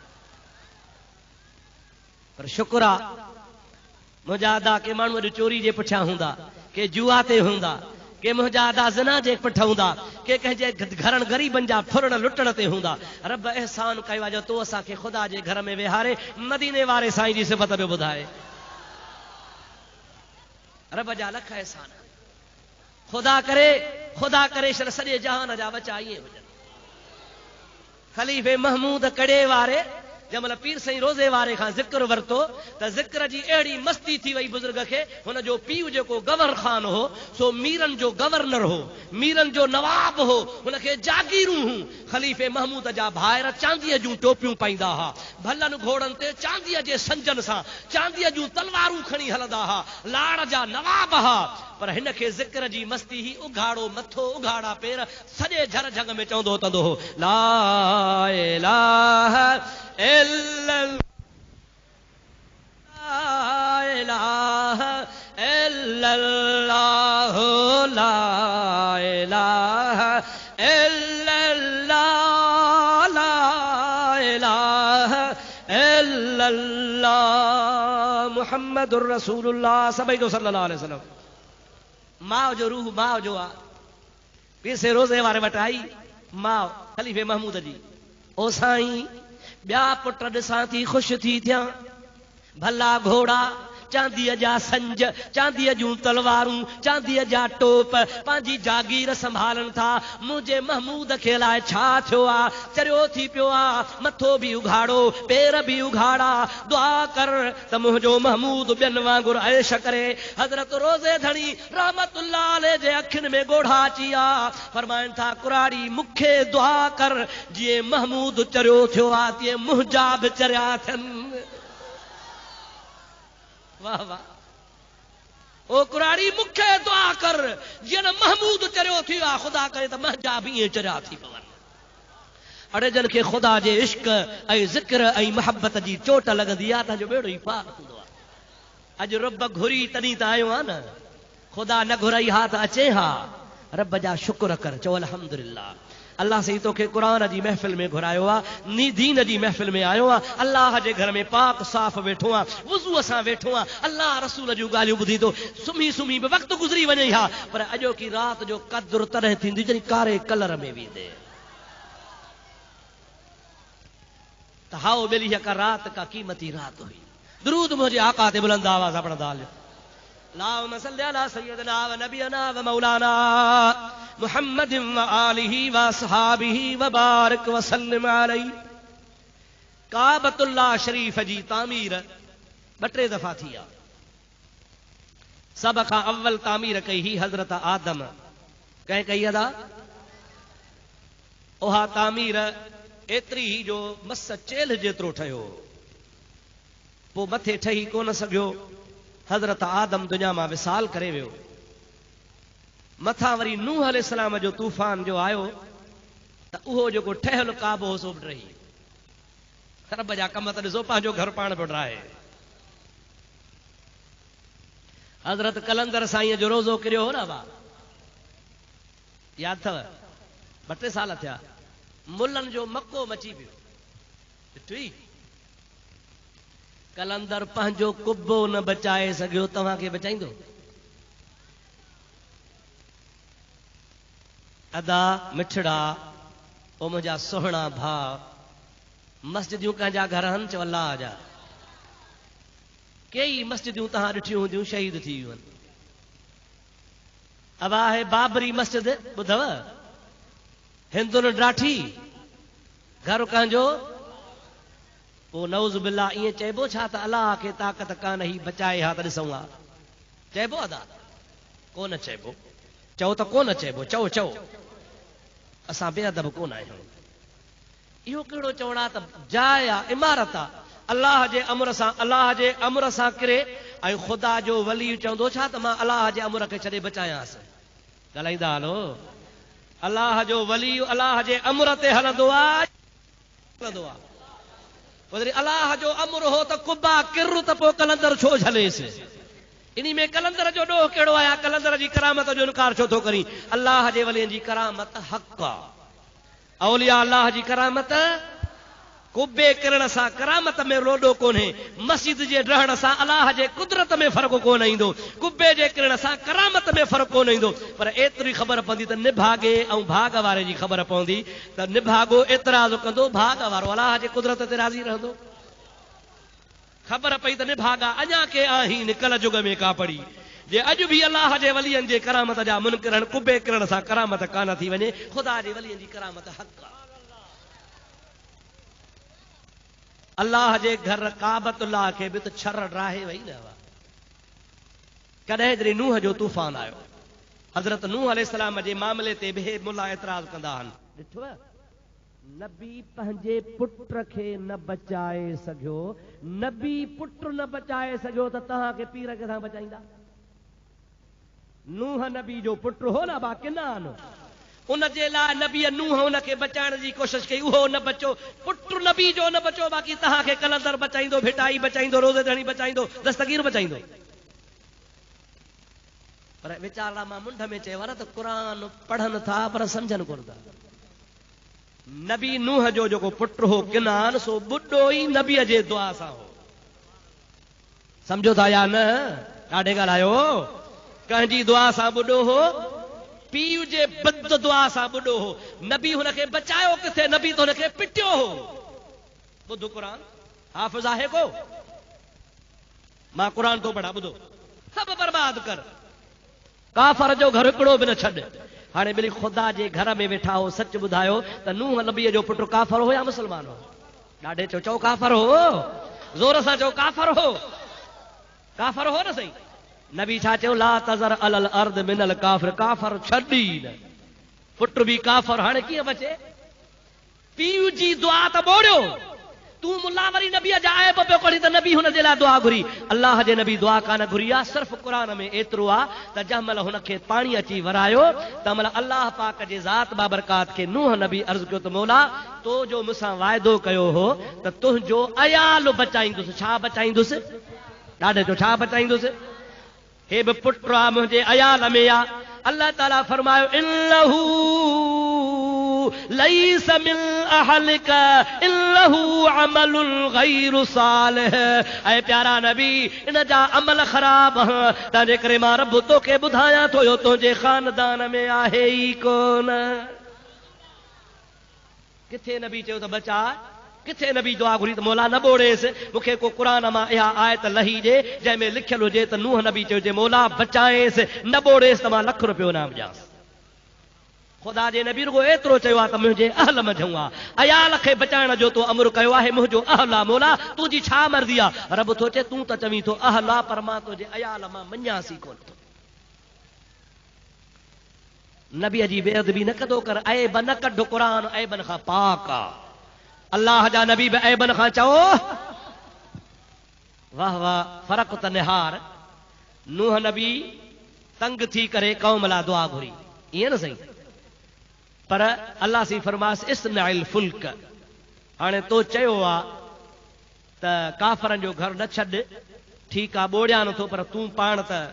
पर शुक्र आहे मुंहिंजा अदा के माण्हू अॼु चोरी जे पुठियां हूंदा के जुआ ते हूंदा के मुंहिंजा अदा ज़िना जे पुठियां हूंदा के कंहिंजे घरनि ग़रीबनि जा फुरण लुटण ते हूंदा रब एहसान कयो आहे जो तो असांखे ख़ुदा जे घर में वेहारे मदीने वारे साईं जी सिफ़त में ॿुधाए रब जा लख एहसान ख़ुदा करे सॼे जहान जा बचा ईअं हुजनि ख़लीफ़े महमूद कड़े वारे जंहिंमहिल पीर साईं रोज़े वारे खां ज़िक्र वरितो त ज़िक्र जी अहिड़ी मस्ती थी वई बुज़ुर्ग खे हुन जो पीउ जेको गवर्नर ख़ान हो सो मीरनि जो गवर्नर हो मीरनि जो नवाब हो हुनखे जागीरूं हूं ख़लीफ़े महमूद जा भाइर चांदीअ जूं टोपियूं पाईंदा हुआ भलनि घोड़नि ते चांदीअ जे संजन सां चांदीअ जूं तलवारूं खणी हलंदा हुआ लाड़ जा नवाब हुआ पर हिनखे ज़िक्र जी मस्ती ही उघाड़ो मथो उघाड़ा पेर सॼे झर झंग में चवंदो तंदो हो ला इलाहा इल्लल्लाह ला इलाहा इल्लल्लाह ला इलाहा इल्लल्लाह मुहम्मदुर रसूलुल्लाह सल्लल्लाहु अलैहि वसल्लम माओ जो रूह माओ जो आ पीर से रोज़े वारे वटि आई माओ ख़लीफ़े महमूद जी ओ साईं ॿिया पुट ॾिसां थी ख़ुशि थी थियां भला घोड़ा चांदीअ जा संज चांदीअ जूं तलवारूं चांदीअ जा टोप पंहिंजी जागीर संभालनि था मुंहिंजे महमूद खे लाइ छा थियो आहे चरियो थी पियो आहे मथो बि उघाड़ो पेर बि उघाड़ा दुआ कर त मुंहिंजो महमूद ॿियनि वांगुरु ऐश करे हज़रत रोज़े धणी रहमतुल्लाह अलैह जे अखियुनि में ॻोढ़ा अची विया फरमाइनि था कुराड़ी मूंखे दुआ कर जीअं महमूद चरियो थियो आहे तीअं मुंहिंजा बि चरिया थियनि वाह वाह ओ कुराड़ी मूंखे दुआ कर जीअं महमूद चरियो थी वियो आहे ख़ुदा करे त मुंहिंजा बि ईअं चरिया थी पवनि अड़े जन खे ख़ुदा जे इश्क ऐं ज़िक्र ऐं मोहबत जी चोट लॻंदी आहे तव्हांजो बेड़ो ई पार हूंदो आहे अॼु रब घुरी तॾहिं त आयो आहे न ख़ुदा न घुराई हा त अचे हा रब जा शुक्र कर चओ अल्हम्दुलिल्लाह अल्लाह से तोखे कुरान जी महफ़िल में घुरायो आहे, नी दीन जी महफ़िल में आयो आहे, अल्लाह जे घर में पाक साफ़ वेठो आहे, वुज़ू सां वेठो आहे, अल्लाह रसूल जूं ॻाल्हियूं ॿुधी थो, सुम्ही सुम्ही बि वक़्तु गुज़री वञे हा, पर अॼो की रात जो क़द्र तॾहिं थींदी जॾहिं कारे कलर में वेंदे। त हाओ ॿेली का रात का कीमती रात हुई। दुरूद मुझे आका ते बुलंद आवाज़ अपना दाल अल्लाहुम्मा सल्ली अला सय्यिदना व नबियना व मौलाना मुहम्मदिन व आलिहि व असहाबिहि व बारिक व सल्लिम अलैहि। काबतुल्लाह शरीफ जी तामीर 2-3 दफ़ा थी आहे। सब खां अव्वल तामीर कई ही हज़रत आदम कंहिं कई अदा। उहा तामीर एतिरी ही जो मस चेल जेतिरो ठहियो, पोइ मथे ठही कोन सघियो, हज़रत आदम दुनिया मां विसाल करे वियो। मथां वरी नूह अलैहिस्सलाम जो तूफ़ान जो आयो त उहो जेको ठहियलु काबो हो सो बि रही। रब जा कम त ॾिसो, पंहिंजो घर पाण पियो ठाहे। हज़रत कलंदर साईं जो रोज़ो किरियो हो न बा, यादि अथव? 2-3 साल थिया, मुल्लनि जो मको मची पियो। ॾिठी कलंदर पंहिंजो कुब्बो न बचाए सघियो, तव्हांखे बचाईंदो? अदा मिठड़ा ओ मुंहिंजा सुहिणा भाउ, मस्जिदियूं कंहिंजा घर आहिनि चओ अल्लाह जा। कई मस्जिदियूं तव्हां ॾिठियूं हूंदियूं शहीद थी वियूं आहिनि। अब आहे बाबरी मस्जिद, ॿुधव? हिंदुनि ॾाठी घर कंहिंजो, पोइ नऊज़ बिल्ला ईअं चइबो छा त अलाह खे ताक़त कान ही बचाए हा त ॾिसूं हा? चइबो अदा? कोन चइबो। चओ त कोन चइबो, चओ चओ, असां बेअदब कोन आहियूं। इहो कहिड़ो चवणा त जाइ आहे, इमारत आहे, अल्लाह जे अमर सां किरे, ऐं ख़ुदा जो वली चवंदो छा त मां अल्लाह जे अमर खे छॾे बचायांसि? ॻाल्हाईंदा हलो। अल्लाह जो वली अल्लाह जे अमर ते हलंदो आहे, अल्लाह जो अमर हो त कुब्बा किर त पोइ कलंदर छो झलेसि? इन में कलंदर जो ॾोह कहिड़ो आहे? कलंदर जी करामत जो इनकार छो थो करी? अल्लाह जे वलियनि जी करामत हक़ आहे। औलिया अल्लाह जी करामत कुब्बे किरण सां करामत में लोॾो कोन्हे। मस्जिद जे रहण सां अल्लाह जे कुदरत में फ़र्क़ु कोन ईंदो, कुब्बे जे किरण सां करामत में फ़र्क़ु कोन ईंदो। पर एतिरी ख़बर पवंदी त निभागे ऐं भाग वारे जी ख़बर पवंदी त निभागो एतिराज़ कंदो, भाग वारो अल्लाह जे कुदरत ते राज़ी रहंदो। ख़बर पई त निभागा अञा के आहिनि कल जुग में का पड़ी, जे अॼु बि अल्लाह जे वलियनि जे करामत जा मुनकिर आहिनि। कुब्बे किरण सां करामत कान थी वञे, ख़ुदा जे वलियनि जी करामत हक़ आहे। अल्लाह जे घर काबतुल्लाह खे बि त छर राहे वई न। कॾहिं जॾहिं नूह जो तूफ़ान आयो, हज़रत नूह अलैहिस्सलाम जे मामले ते बि मुला एतिराज़ कंदा आहिनि। ॾिठो नबी पंहिंजे पुट खे न बचाए सघियो, नबी पुट न बचाए सघियो त तव्हांखे पीर किथां बचाईंदा? नूह नबी जो पुट हो न बा किनान, उन जे लाइ नबी नूह उन खे बचाइण जी कोशिशि कई, उहो न बचो। पुट नबी जो न बचो, बाक़ी तव्हांखे कलंदर बचाईंदो, भिटाई बचाईंदो, रोज़े धणी बचाईंदो, दस्तगीर बचाईंदो। पर वीचारा मां मुंड में चयो न त क़ुरान पढ़नि था पर सम्झनि कोन था। नबी नूह जो जेको पुट हो किनान, सो बुढ़ो ई नबीअ जे दुआ सां हो। सम्झो था या न? ॾाढे ॻाल्हायो। कंहिंजी दुआ सां बुढ़ो हो? पीउ जे बद दुआ सां बुढ़ो हो। नबी हुनखे बचायो किथे? नबी त हुनखे पिटियो हो। ॿुधो क़ुरान, हाफ़िज़ आहे को? मां क़ुरान थो पढ़ा, ॿुधो। सभु बर्बाद कर, काफ़र जो घर हिकिड़ो बि न छॾ। हाणे मिली ख़ुदा जे घर में वेठा हो, सच ॿुधायो त नूह नबीअ जो पुटु काफ़र हो या मुस्लमान हो? ॾाढे चओ, चओ काफ़र हो, ज़ोर सां चओ काफ़र हो। काफ़र हो न सही? नबी छा चयो? ला तज़र अलल अर्द मिनल काफ़िर, काफ़र छॾी न। पुट बि काफ़र, हाणे कीअं बचे? पीउ जी दुआ त बोड़ियो, तूं मुल्ला वरी नबीअ जा आयब पियो कढी त नबी हुन जे लाइ दुआ घुरी। अल्लाह जे नबी दुआ कान घुरी आहे। सिर्फ़ क़ुरान में एतिरो आहे त जंहिं महिल हुनखे पाणी अची वरायो त महिल अल्लाह पाक जे ज़ात बाबरकात खे नूह नबी अर्ज़ु कयो त मौला तो जो मूंसां वाइदो कयो हो त तुंहिंजो अयाल बचाईंदुसि। छा बचाईंदुसि? ॾाढे जो छा बचाईंदुसि? हे बि पुट आहे मुंहिंजे अयाल में आहे। अल्लाह ताला फरमायो इन्नहू लैस मिन अहलिका इल्लहु अमलुल गैरु सालिह। ऐ प्यारा नबी इन जा अमल ख़राब तंहिंजे करे मां रब तोखे ॿुधायां थो यो तुंहिंजे ख़ानदान में आहे ई कोन। किथे नबी चयो त बचा, किथे नबी दुआ घुरी त मौला न ॿोड़ेसि, मूंखे को क़ुरान मां इहा आयत लही ॾे जंहिंमें लिखियलु हुजे त नूह नबी चयो जे मौला बचाएसि, न ॿोड़ेसि त मां $1,00,000 इनाम ॾियांसि। ख़ुदा जे नबी रुगो एतिरो चयो आहे त मुंहिंजे अहल मंझूं आहे, अयाल खे बचाइण जो तो अमर कयो आहे, मुंहिंजो अहल आहे मौला, तुंहिंजी छा मर्ज़ी आहे। रब थो चए तूं त चवीं थो अहल आहे, पर मां तुंहिंजे अयाल मां मञासीं कोन थो। नबीअ जी बेअदबी न कदो कर, ऐब न कढ, क़ुरान ऐबन खां पाक आहे। अल्लाह जा नबी बि ऐबन खां चओ। वाह वाह, फ़र्क़ु त निहार। नूह नबी तंग थी करे क़ौम लाइ दुआ घुरी, ईअं न सही, पर अल्लाह सी फरमास इस्नाइल फुल्क। हाणे तो चयो आहे त काफ़रनि जो घर न छॾ, ठीकु आहे ॿोड़िया नथो, पर तूं पाण त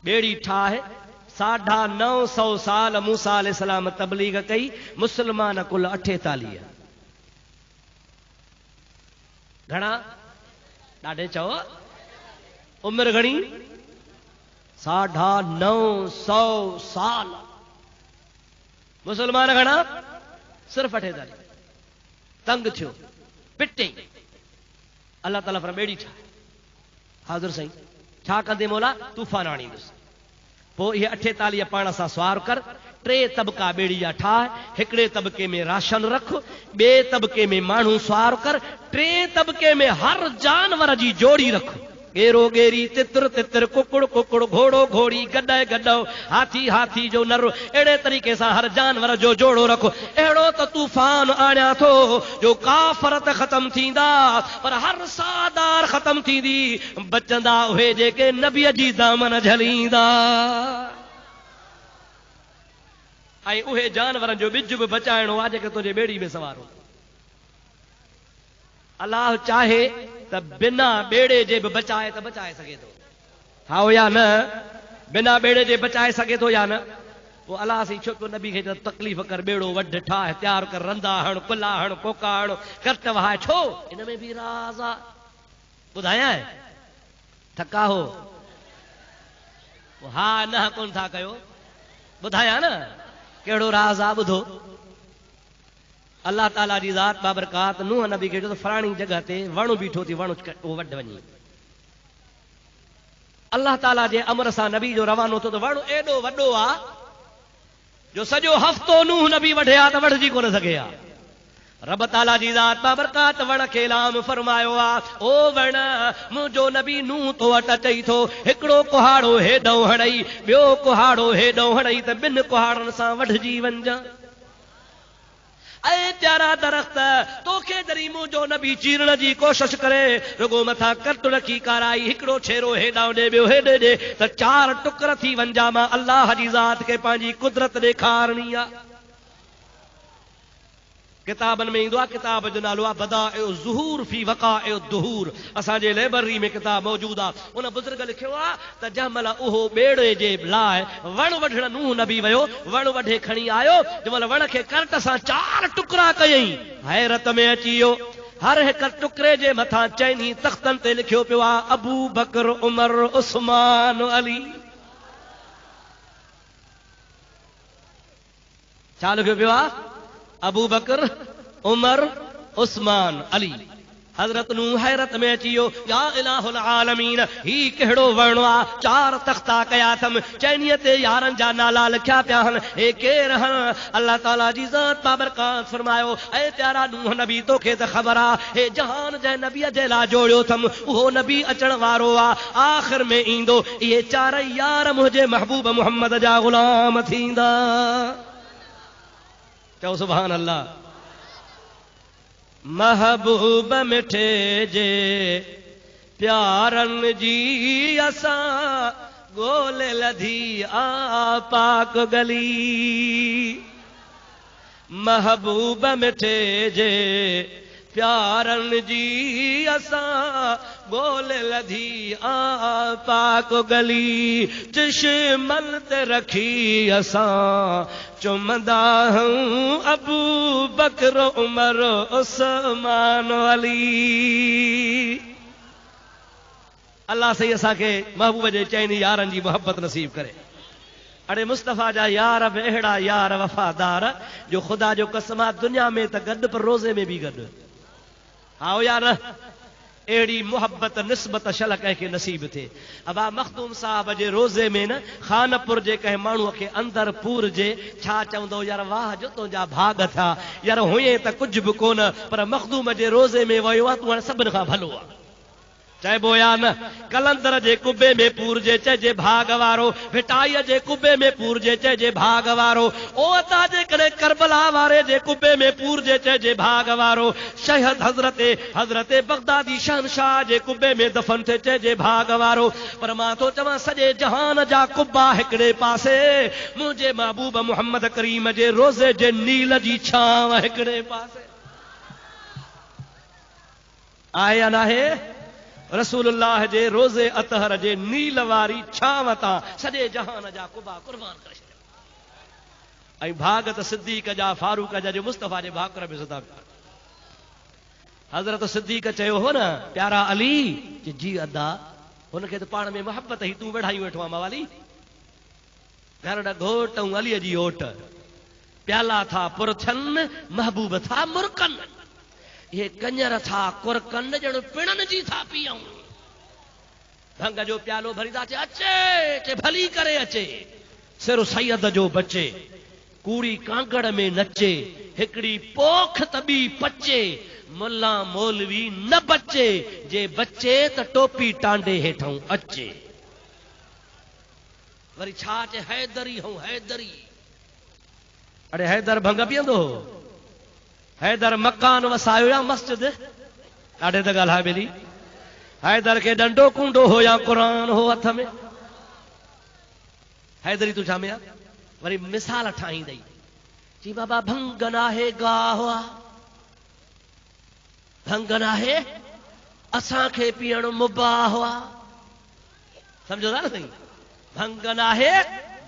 ॿेड़ी ठाहे। 950 साल मूसा अलैहिस्सलाम तबलीग कई, मुस्लमान कुल 48। घणा? ॾाढे चओ। उमिरि घणी? 950 साल। मुसलमान घणा? सिर्फ़ 48। तंग थियो, पिटे। अल्लाह ताला फरमाए ॿेड़ी ठाहे। हाज़िर साईं, छा कंदे मौला? तूफ़ान आणींदुसि। पोइ इहे 48 पाण सां सवार कर। 3 तबका ॿेड़ी जा ठाहे, हिकिड़े तबके में राशन रख, ॿिए तबके में माण्हू सवार कर, 3 तबके में हर जानवर जी जोड़ी रख। गेरो गेरी, तितर तितर, कुकुड़ कुकुड़, घोड़ो घोड़ी, गॾ गॾो, हाथी हाथी जो नर, अहिड़े तरीक़े सां हर जानवर जो जोड़ो रखो। अहिड़ो त तूफ़ान आणियां थो जो काफ़र त ख़तम थींदा, पर हर सादार ख़तम थींदी, बचंदा उहे जेके नबीअ जी दामन झलींदा। ऐं उहे जानवरनि जो ॿिज बि बचाइणो आहे जेके तुंहिंजे ॿेड़ी में सवार हो। अल्लाह चाहे त बिना ॿेड़े जे बि बचाए त बचाए सघे थो, हा या न? बिना ॿेड़े जे बचाए सघे थो या न? पोइ अल्लाह सी छो नबी खे तकलीफ़ कर, ॿेड़ो वढ ठाहे, तयारु कर, रंदा हण, पुला हण, कोका हण, कट वहाए। छो? इन में बि राज़ आहे। ॿुधायां थका हो? हा न कोन था कयो, ॿुधायां न कहिड़ो राज़ आहे। ॿुधो, अल्लाह ताला जी ज़ात बाबरकात नूह नबी खे चयो फलाणी जगह ते वणु बीठो थी, वणु उहो वढ वञी। अल्लाह ताला जे अमर सां नबी जो रवानो थियो त वणु एॾो वॾो आहे जो सॼो हफ़्तो नूह नबी वढे आ त वढजी कोन सघे आ। रब ताला जी ज़ात बाबरकात वण खे ऐलान फरमायो आहे, ओ वण मुंहिंजो नबी नूह तो वटि अचई थो, हिकिड़ो कुहाड़ो हेॾो हणई, ॿियो कुहाड़ो हेॾो हणई त 2 कुहाड़नि सां वढजी वञ। ऐं प्यारा दरख़्त, तोखे जरी मुंहिंजो नबी चीरण जी कोशिश करे, रुगो मथां कट रखी काराई, हिकिड़ो छेरो हेॾां ॾे, ॿियो हेॾे ॾे, त 4 टुकर थी वञा। मां अल्लाह जी ज़ात खे पंहिंजी कुदरत ॾेखारणी आहे। किताबनि में ईंदो आहे, किताब जो नालो आहे बदाइउ ज़ुहूर फी वक़ाइउ दुहूर। असांजे लाइब्रेरी में किताब मौजूद आहे। उन बुज़ुर्ग लिखियो आहे त जंहिं महिल उहो ॿेड़े जे लाइ वण वढण नूह नबी वियो, वण वढे खणी आयो, जंहिं महिल वण खे करट सां 4 टुकड़ा कयईं, हैरत में अची वियो। हर हिक टुकड़े जे मथां चइनी तख़्तनि ते लिखियो पियो आहे अबू बकर, उमर, उस्मान, अली। छा लिखियो पियो आहे? अबू बकर, उमर, उस्मान, अली। हज़रत नूह हैरत में अची वियो, या इलाहुल आलमीन, ही कहिड़ो वण आहे? 4 तख़्ता कया अथमि, चइनीअ ते यारनि जा नाला लिखिया पिया आहिनि, हे केरु आहिनि? अल्लाह ताला जी ज़ात बाबरकात फरमायो, ऐ प्यारा नूह नबी, तोखे त ख़बर आहे हे जहान जंहिं नबीअ जे लाइ जोड़ियो अथमि, उहो नबी अचण वारो आहे, आख़िर में ईंदो। इहे 4 यार मुंहिंजे महबूब मुहम्मद जा ग़ुलाम थींदा। चओ सुभान अल्लाह। महबूब मिठे जे प्यारनि जी असां गोले लधी आ पाक गली। महबूब मिठे जे प्यारनि जी असां गोले लधी आ पाक गली। चश्मन ते रखी असां चुमदा हूं अबू बकर उमर उस्मान अली। अल्लाह सही असांखे महबूब जे चइनी यारनि जी मोहब्बत नसीब करे। अड़े मुस्तफ़ा जा यार बि अहिड़ा यार वफ़ादार जो ख़ुदा जो कसम आहे दुनिया में त गॾु पर रोज़े में बि गॾु। हा यार अहिड़ी मोहब्बत निस्बत शल कंहिंखे नसीब थिए। अबा मखदूम साहब जे रोज़े में न खानपुर जे कंहिं माण्हूअ खे अंदर पूर जे छा चवंदो यार वाह जो तुंहिंजा भाग था यार हुए त कुझु बि कोन पर मखदूम जे रोज़े में वियो आहे तूं हाणे सभिनि खां भलो आहे। चइबो या न कलंदर जे कुबे में पूरजे चइजे भाग वारो, भिटाईअ जे कुबे में पूरजे चइजे भाग वारो, ओ अता जे कॾहिं करबला वारे जे कुबे में पूरजे चइजे भाग वारो, शहद हज़रते बगदादी शहनशाह जे कुबे में दफ़न थे चइजे भाग वारो। पर मां थो चवां सॼे जहान जा कुबा हिकिड़े पासे, मुंहिंजे महबूब मुहम्मद करीम जे रोज़े जे नील जी छांव हिकिड़े पासे आहे या नाहे? रसूलुल्लाह जे रोज़े अतहर जे नील वारी छांव तां सॼे जहान जा कुबा कुर्बान करे छॾिया। ऐं भागत सिद्दीक़ जा फारूक जा जो मुस्तफ़ा जे भाकुर में सदा हज़रत सिद्दीक़ चयो हो न प्यारा अली जी अदा हुनखे त पाण में मोहब्बत ई तूं वेढ़ाई वेठो आहे मवाली। घर ॾा घोट ऐं अलीअ जी ओट प्याला था पुरथन महबूब था मुरकन, ये कंजर था कुरकन ॼण पिणन जी था पियूं। भंग जो प्यालो भरी था अचे भली करे अचे, सिर सैयद जो बचे, कूड़ी कांगड़ में नचे, हिकड़ी पोख तबी पचे, मुल्ला मौलवी न बचे, जे बचे त टोपी टांडे हेठों अचे। वरी छा चे हैदरी हूं हैदरी। अरे हैदर भंग पीअंदो हो, हैदर मकान वसायो या मस्जिद, ॾाढे त ॻाल्हाए ॿिली। हैदर खे डंडो कूंडो हो या क़ुरान हो हथ में। हैदरी तूं छा में आहे? वरी मिसाल ठाहींदई जी बाबा भंग नाहे गा हुआ, भंग नाहे असांखे पीअण मुबाह हुआ। सम्झो था न साईं? भंग नाहे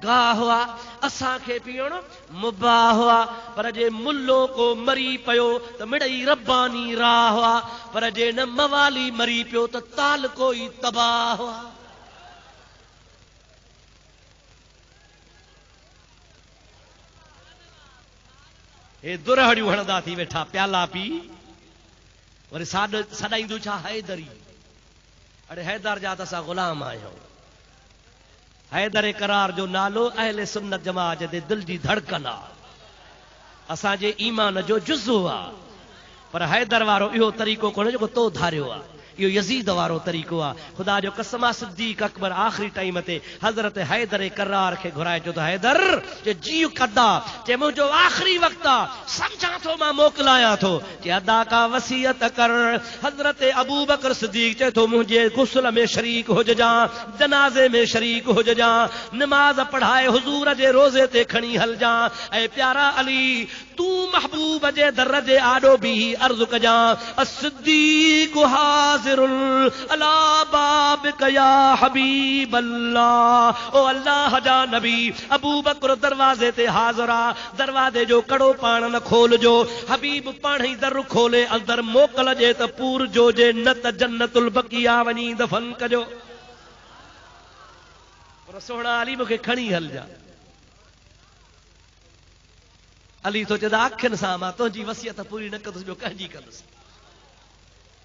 गा हुआ असांखे पीअण मुबाह हुआ, पर जे मुल्लो को मरी पियो त मिड़ई रब्बानी राह हुआ, पर जे न मवाली मरी पियो त ताल कोई तबाह हुआ। हे दुरहड़ियूं हणंदा थी वेठा प्याला पी, वरी सॾाईंदो छा हैदरी। अरे हैदर जा त असां ग़ुलाम आहियूं। हैदर करार जो नालो अहले सुन्नत जमात जे दिल जी धड़कन आहे, असांजे ईमान जो जुज़ो आहे। पर हैदर वारो इहो तरीक़ो कोन्हे जेको तो धारियो आहे, इहो यज़ीद वारो तरीक़ो आहे। ख़ुदा जो कसम आहे सिद्दीक़ अकबर आख़िरी टाइम ते हज़रत हैदर करार खे घुराए चयो त हैदर जे जीउ कदा जे मुंहिंजो आख़िरी वक़्तु आहे, सम्झां थो मां मोकिलायां थो, जे अदा का वसीयत कर। हज़रत अबू बकर सिद्दीक़ चए थो मुंहिंजे गुस्ल में शरीक हुजजां, जनाज़े में शरीक हुजजां, नमाज़ पढ़ाए हुज़ूर जे रोज़े ते खणी हलजां। ऐं प्यारा अली तूं महबूब जे दर जे आॾो बि अर्ज़ु कजां सिद्दीक़ हाज़िरुल अला बाबिक या हबीब अल्लाह। ओ अल्लाह जा नबी अबू बकर दरवाज़े ते हाज़िर आहे, दरवाज़े जो कड़ो पाण न खोलजो, हबीब पाण ई दर खोले अंदर मोकल जे त पूर जो जे न त जन्नतुल बकिया वञी दफ़न कजो। पर सोहणा अली मूंखे खणी हलजा। अली तो चवंदा अखियुनि सां मां तुंहिंजी वसियत पूरी न कंदुसि, ॿियो कंहिंजी कंदुसि।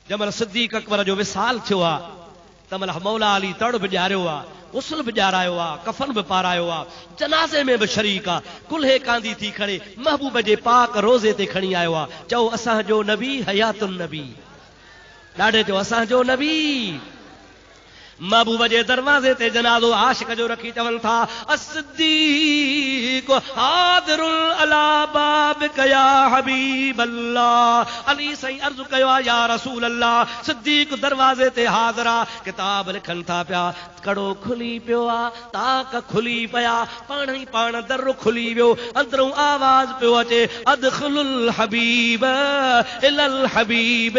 जंहिंमहिल सिद्दीक़ अकबर जो विसाल थियो आहे तंहिंमहिल मौला अली तड़ बि ॾियारियो आहे, गुस्ल बि ॾियारायो आहे, कफ़न बि पारायो आहे, जनाज़े में बि शरीक आहे, कुल्हे कांदी थी खणे महबूब जे पाक रोज़े ते खणी आयो आहे। चओ असांजो नबी हयातुन नबी, ॾाढे चओ असांजो नबी। महबूब जे दरवाज़े ते जनाज़ो आशिक जो रखी चवनि था अस्सिद्दीक़ हाज़िरुल अला बाबिक या हबीब अल्लाह। अली साईं अर्ज़ु कयो आहे या रसूल अल्लाह, सिद्दीक़ दरवाज़े ते हाज़िर आहे, किताब लिखनि था पिया, कड़ो खुली पियो आहे, ताक खुली पिया, पाण ई पाण दर खुली वियो, अंदरूं आवाज़ पियो अचे अदखिलुल हबीब इलल हबीब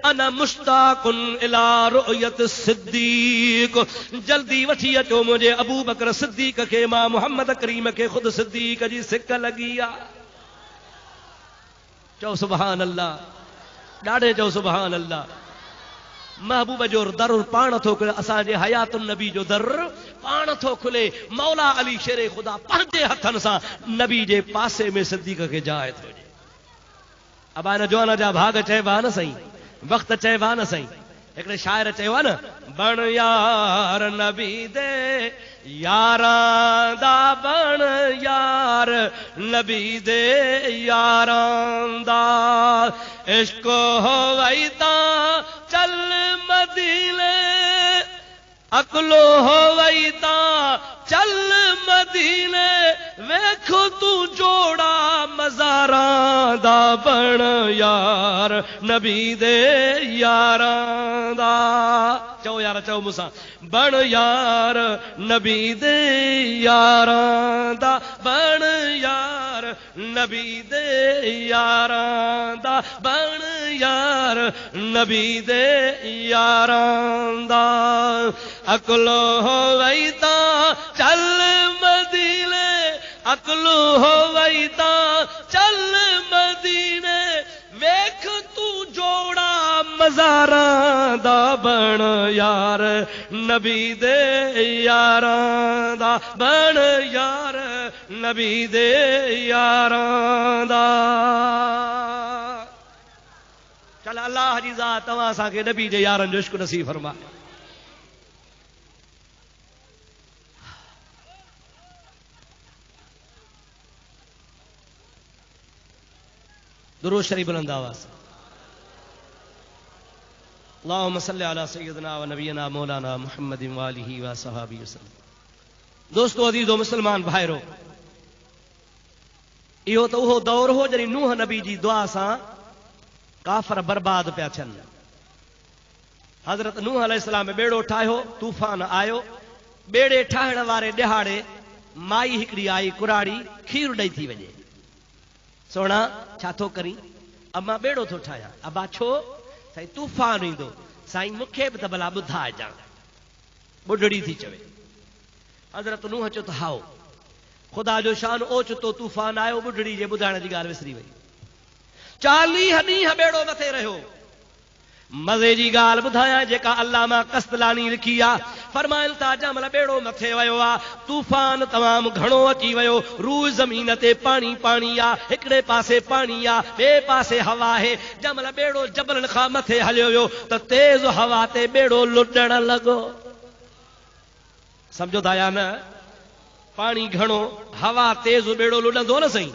अना मुश्ताकुन इला रुयत सिद्दीक़। सिद्दीक जल्दी वठी अचो मुझे अबू बकर सिद्दीक के मां मोहम्मद करीम के खुद सिद्दीक जी सिक लगी आ चो सुभान अल्लाह ॾाढे चो सुभान अल्लाह महबूब जो दर पाण थो खुले असांजे हयातुन नबी जो दर पाण थो खुले मौला अली शेरे खुदा पंहिंजे हथनि सां नबी जे पासे में सिद्दीक खे जाइ थो ॾे अबा हिन जवान जा भाग चइबा न सही वक़्त चइबा न सही हिकिड़े शाइर चयो आहे न बण यार नबी दे यारां दा बण यार नबी दे यारां दा इश्क होवई तां चल मदीने अकलो होवई तां चल मदीने वेखो तू जोड़ा मज़ारां दा बण यार नबी दे यारां दा चओ यार चओ मूंसां बण यार नबी दे यारां दा बण यार नबी दे यारां दा बण यार नबी दे यारां दा अकलो होवई तां चल मदीने अकलो होवई तां चल मदीने वेख तू जोड़ा मज़ारां दा बण यार नबी दे यारां दा बण यार नबी दे यारां दा चल अल्लाह जी ज़ात तव्हां असांखे नबी जे यारनि जो इश्क नसीब फरमाए दुरूद शरीफ बुलंद आवाज़ अल्लाहुम्मा सल्लि अला सय्यिदिना व नबीना मौलाना मुहम्मदिन व आलिहि व सहाबी वसल्लम दोस्तों अजीजो मुसलमान भाइरो इहो तो उहो दौर हो जॾहिं नूह नबी जी दुआ सां काफ़र बर्बाद पिया थियनि हज़रत नूह अलैहिस्सलाम बेड़ो ठाहियो तूफ़ान आयो बेड़े ठाहिण वारे ॾिहाड़े माई हिकिड़ी आई कुराड़ी खीर ॾेई थी वञे सोना छा थो करी अम्मा बेड़ो थो ठाहियां अबा छो साईं तूफ़ान ईंदो साईं मूंखे बि त भला ॿुधाइजां ॿुढड़ी थी चवे हज़रत नूह चयो त हाओ ख़ुदा जो शान ओचितो तूफ़ान आयो ॿुढड़ी जे ॿुधाइण जी ॻाल्हि विसरी वई 40 ॾींहं बेड़ो मथे रहियो मज़े जी ॻाल्हि ॿुधायां जेका अल्लामा कस्तलानी लिखी आहे फरमाइनि था जंहिंमहिल बेड़ो मथे वियो आहे तूफ़ान तमामु घणो अची वियो रूह ज़मीन ते पाणी पाणी आहे हिकिड़े पासे पाणी आहे ॿिए पासे हवा आहे जंहिंमहिल बेड़ो जबलनि खां मथे हलियो वियो त तेज़ हवा ते बेड़ो लुॾण लॻो सम्झो था या न पाणी घणो हवा तेज़ बेड़ो लुॾंदो न सही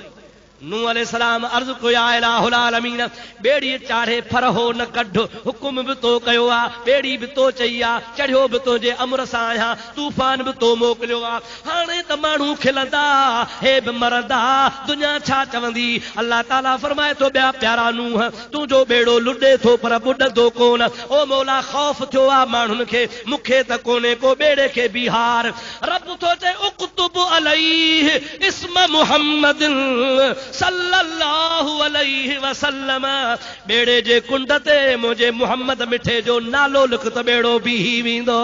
नूह अलैहिस्सलाम अर्ज़ कयो या इलाहुल आलमीन बेड़ी चाढ़े फरहो न कढ हुकुम बि तो कयो आ बेड़ी बि तो चई आ चढ़ियो बि तो जे अमर सां आहियां तूफ़ान बि तो मोकिलियो आ हाणे त माण्हू खिलंदा हे बि मरंदा दुनिया छा चवंदी अल्लाह ताला फरमाए थो ॿिया प्यारा नूह तुंहिंजो बेड़ो लुॾे थो पर ॿुॾंदो कोन ओ मौला ख़ौफ़ थियो आ माण्हुनि खे मूंखे त कोन्हे को बेड़े खे बिहार रब थो चए उक्तुब अलैहि इस्म मुहम्मदिन सल्लल्लाहु अलैहि वसल्लम बेड़े जे कुंड ते मुझे मुहम्मद मिठे जो नालो लिख त बेड़ो बीही वेंदो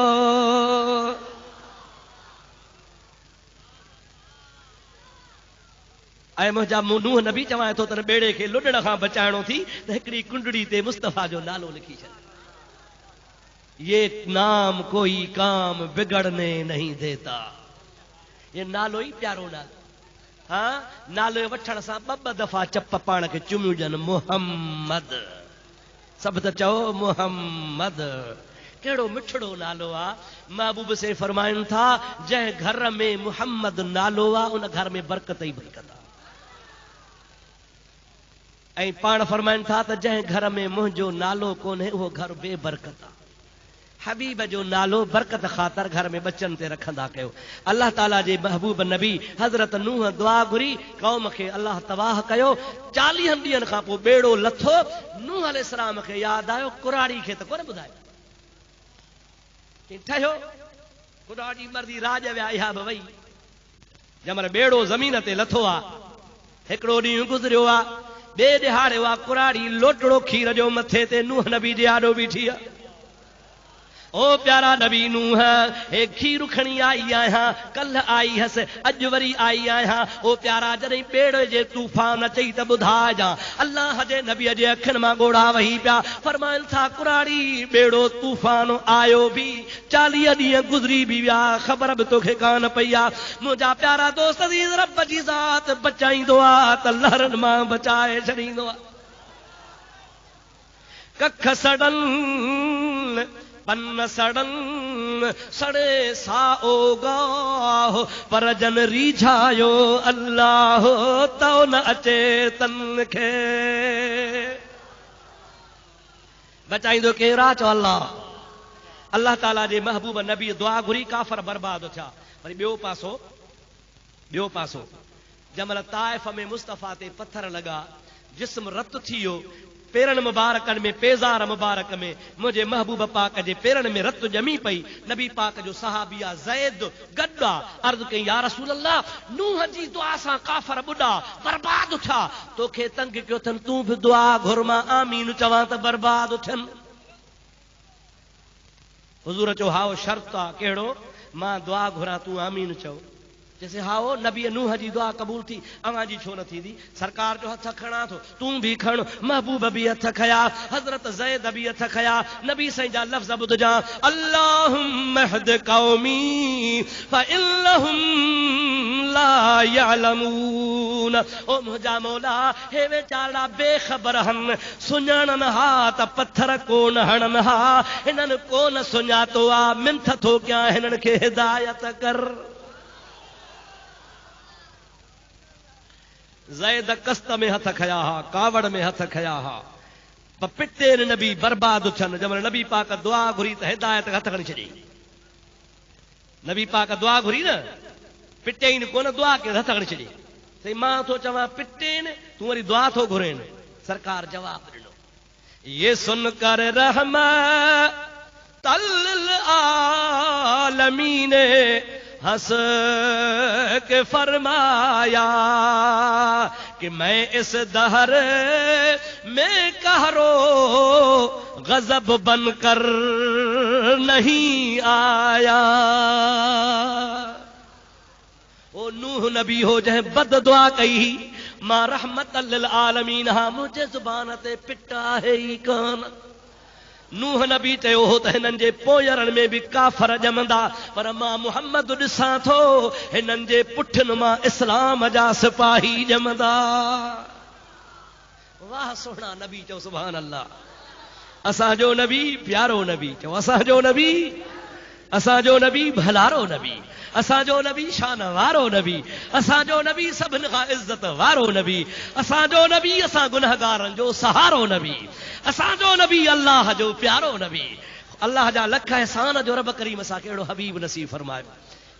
ऐं मुंहिंजा नूह नबी चवां थो त बेड़े खे लुॾण खां बचाइणो थी त हिकिड़ी कुंडड़ी ते मुस्तफ़ा जो नालो लिखी छॾ ये नाम कोई काम बिगड़ने नहीं देता ये नालो ई प्यारो नालो हाँ नालो वठण सां ॿ दफ़ा चप पाण खे चुमियूं ॾियनि मुहम्मद सभु त चओ मुहम्मद कहिड़ो मिठड़ो नालो आहे महबूब से फरमाइनि था जंहिं घर में मुहम्मद नालो आहे उन घर में बरकत ई बरकत आहे ऐं पाण फरमाइनि था त जंहिं घर में मुंहिंजो नालो कोन्हे उहो घर बेबरकत आहे हबीब जो नालो बरकत ख़ातिर घर में बच्चन ते रखंदा कयो अल्लाह ताला जे महबूब नबी हज़रत नूह दुआ घुरी कौम खे अल्लाह तबाह कयो 40 ॾींहंनि खां पोइ बेड़ो लथो नूह अलैहिस्सलाम खे यादि आयो कुराड़ी खे त कोन ॿुधायो ठहियो कुराड़ी मर्दी राज विया इहा बि वई जंहिंमहिल बेड़ो ज़मीन ते लथो आहे हिकिड़ो ॾींहुं गुज़रियो आहे ॿिए ॾिहाड़े आहे कुराड़ी लोटड़ो खीर जो मथे ते नूह नबी जे आॾो बीठी आहे ओ प्यारा नबी नूह हे खीर खणी आई आहियां, कल आई हस अज वरी आई आहियां। ओ प्यारा जॾहिं ॿेड़े जे तूफ़ान चई त ॿुधाइजां, अल्लाह जे नबीअ जे अखियुनि मां ॻोढ़ा वही पिया, फरमाइनि था कुराड़ी ॿेड़ो तूफ़ान आयो बि 40 ॾींहं गुज़री बि विया, ख़बर बि तोखे कान पई आहे। मुंहिंजा प्यारा दोस्त अज़ीज़, रब जी ज़ात बचाईंदो आहे त लहरनि मां बचाए छॾींदो आहे। कख सड़न पन सड़न सड़े साओ गाह, पर जन रीझायो अल्लाह तो न अचे तन खे। बचाईंदो केरु आहे? चओ अल्लाह। अल्लाह ताला जे महबूब नबी दुआ घुरी, काफ़र बर्बाद थिया। वरी ॿियो पासो जमल ताइफ़ में मुस्तफ़ा ते पत्थर लॻा, जिस्म रत थी वियो, पेरनि मुबारकनि में, पेज़ार मुबारक में मुंहिंजे महबूब पाक जे पेरनि में रत ॼमी पई। नबी पाक जो सहाबी आहे ज़ैद गॾु आहे, अर्ज़ कई या रसूल अल्लाह, नूह जी दुआ सां काफ़र ॿुॾा बर्बाद थिया, तोखे तंग कयो अथनि, तूं बि दुआ घुर, मां आमीन चवां त बर्बाद थियनि। हुज़ूर चयो हाओ शर्त आहे। कहिड़ो? मां दुआ घुरां, तूं आमीन चओ। जैसे हाओ नबी नूह जी दुआ कबूल थी, अवां जी छो न थींदी? सरकार जो हथ खणा थो, तूं भी खण, महबूब भी हथ खया, हज़रत ज़ैद भी हथ खया। नबी साईं जा लफ़्ज़ ॿुधजा, अल्लाहुम्म हद क़ौमी फ़इन्नहुम ला यअलमून। ओ मुंहिंजा मौला, हे वीचारा बेख़बर हन, सुञाणन हा त पत्थर कोन हणन हा, हिननि कोन सुञातो आ, मिंथ थो कयां, हिननि खे हिदायत कर। ज़ैद कस्त में हथ खया हा, कावड़ में हथ खया हा, पिटे नबी बर्बाद थियनि। जब नबी पाक दुआ घुरी त हिदायत हथ खणी छॾी। नबी पाक दुआ घुरी न, पिटेन कोन, दुआ के हथ खणी छॾी। सही मां थो चवां पिटेन, तूं वरी दुआ थो घुरेन। सरकार जवाब ॾिनो, ये सुन कर रहमत आलमीन हंस के फरमाया कि मैं इस दहर में कहरो गजब बनकर नहीं आया। ओ नूह नबी हो जै बद दुआ कई, मां रहमत लिल आलमीन हा, मुझे जुबान ते पिटा है ही कान। नूह नबी चयो हो त हिननि जे पोयरनि में बि काफ़र ॼमंदा, पर मां मुहम्मद ॾिसां थो हिननि जे पुठियुनि मां इस्लाम जा सिपाही ॼमंदा। वाह सोना नबी, चओ सुभान अल्लाह। असांजो नबी प्यारो नबी, चओ असांजो नबी, असांजो नबी भलारो नबी, असांजो नबी शान वारो नबी, असांजो नबी सभिनि खां इज़त वारो नबी, असांजो नबी असां गुनहगारनि जो सहारो नबी, असांजो नबी अल्लाह जो प्यारो नबी। अल्लाह जा लख एहसान जो रब करीम असां कहिड़ो हबीब नसीब फरमायो।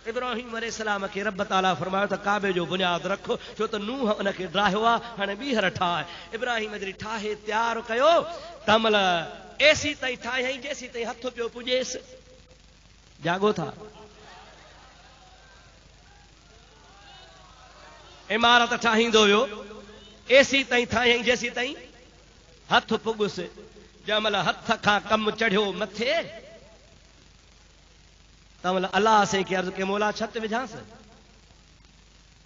इब्राहिम अलैहिस्सलाम खे रब ताला फरमायो त काबे जो बुनियाद रखो, छो त नूह उनखे ड्राहियो आहे, हाणे ॿीहर ठाहे। इब्राहिम जॾहिं ठाहे तयारु कयो त महिल एसी ताईं ठाहियईं, जेसी ताईं हथ पियो पुॼेसि। जागो था, इमारत ठाहींदो वियो, एसी ताईं ठाहियईं, जेसी ताईं हथ पुॻुसि। जंहिं महिल हथ खां कमु चढ़ियो मथे, तंहिं महिल अलाह से खे अर्ज़ु कयो, मौला छत विझांसि?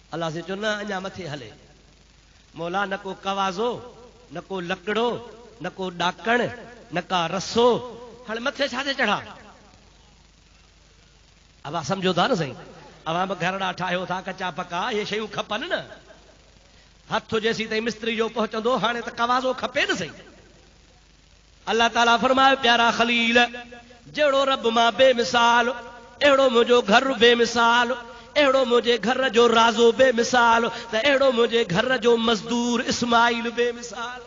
अलाह से चयो न, अञा मथे हले। मौला न को कवाज़ो, न को लकड़ो, न को ॾाकण, न का रसो, हाणे मथे छा ते चढ़ा? अब आप समझो था न सही, अवां बि घरड़ा ठाहियो था कचा पका, ये शयूं खपनि न। हथ जेसी ताईं मिस्त्री जो पहुचंदो, हाणे त कवाज़ो खपे न सही। अल्लाह ताला फरमायो, प्यारा खलील, जहिड़ो रब मां बेमिसाल, अहिड़ो मुंहिंजो घर बेमिसाल, अहिड़ो मुंहिंजे घर जो राज़ो बेमिसाल, त अहिड़ो मुंहिंजे घर जो मज़दूर इस्माइल बेमिसाल।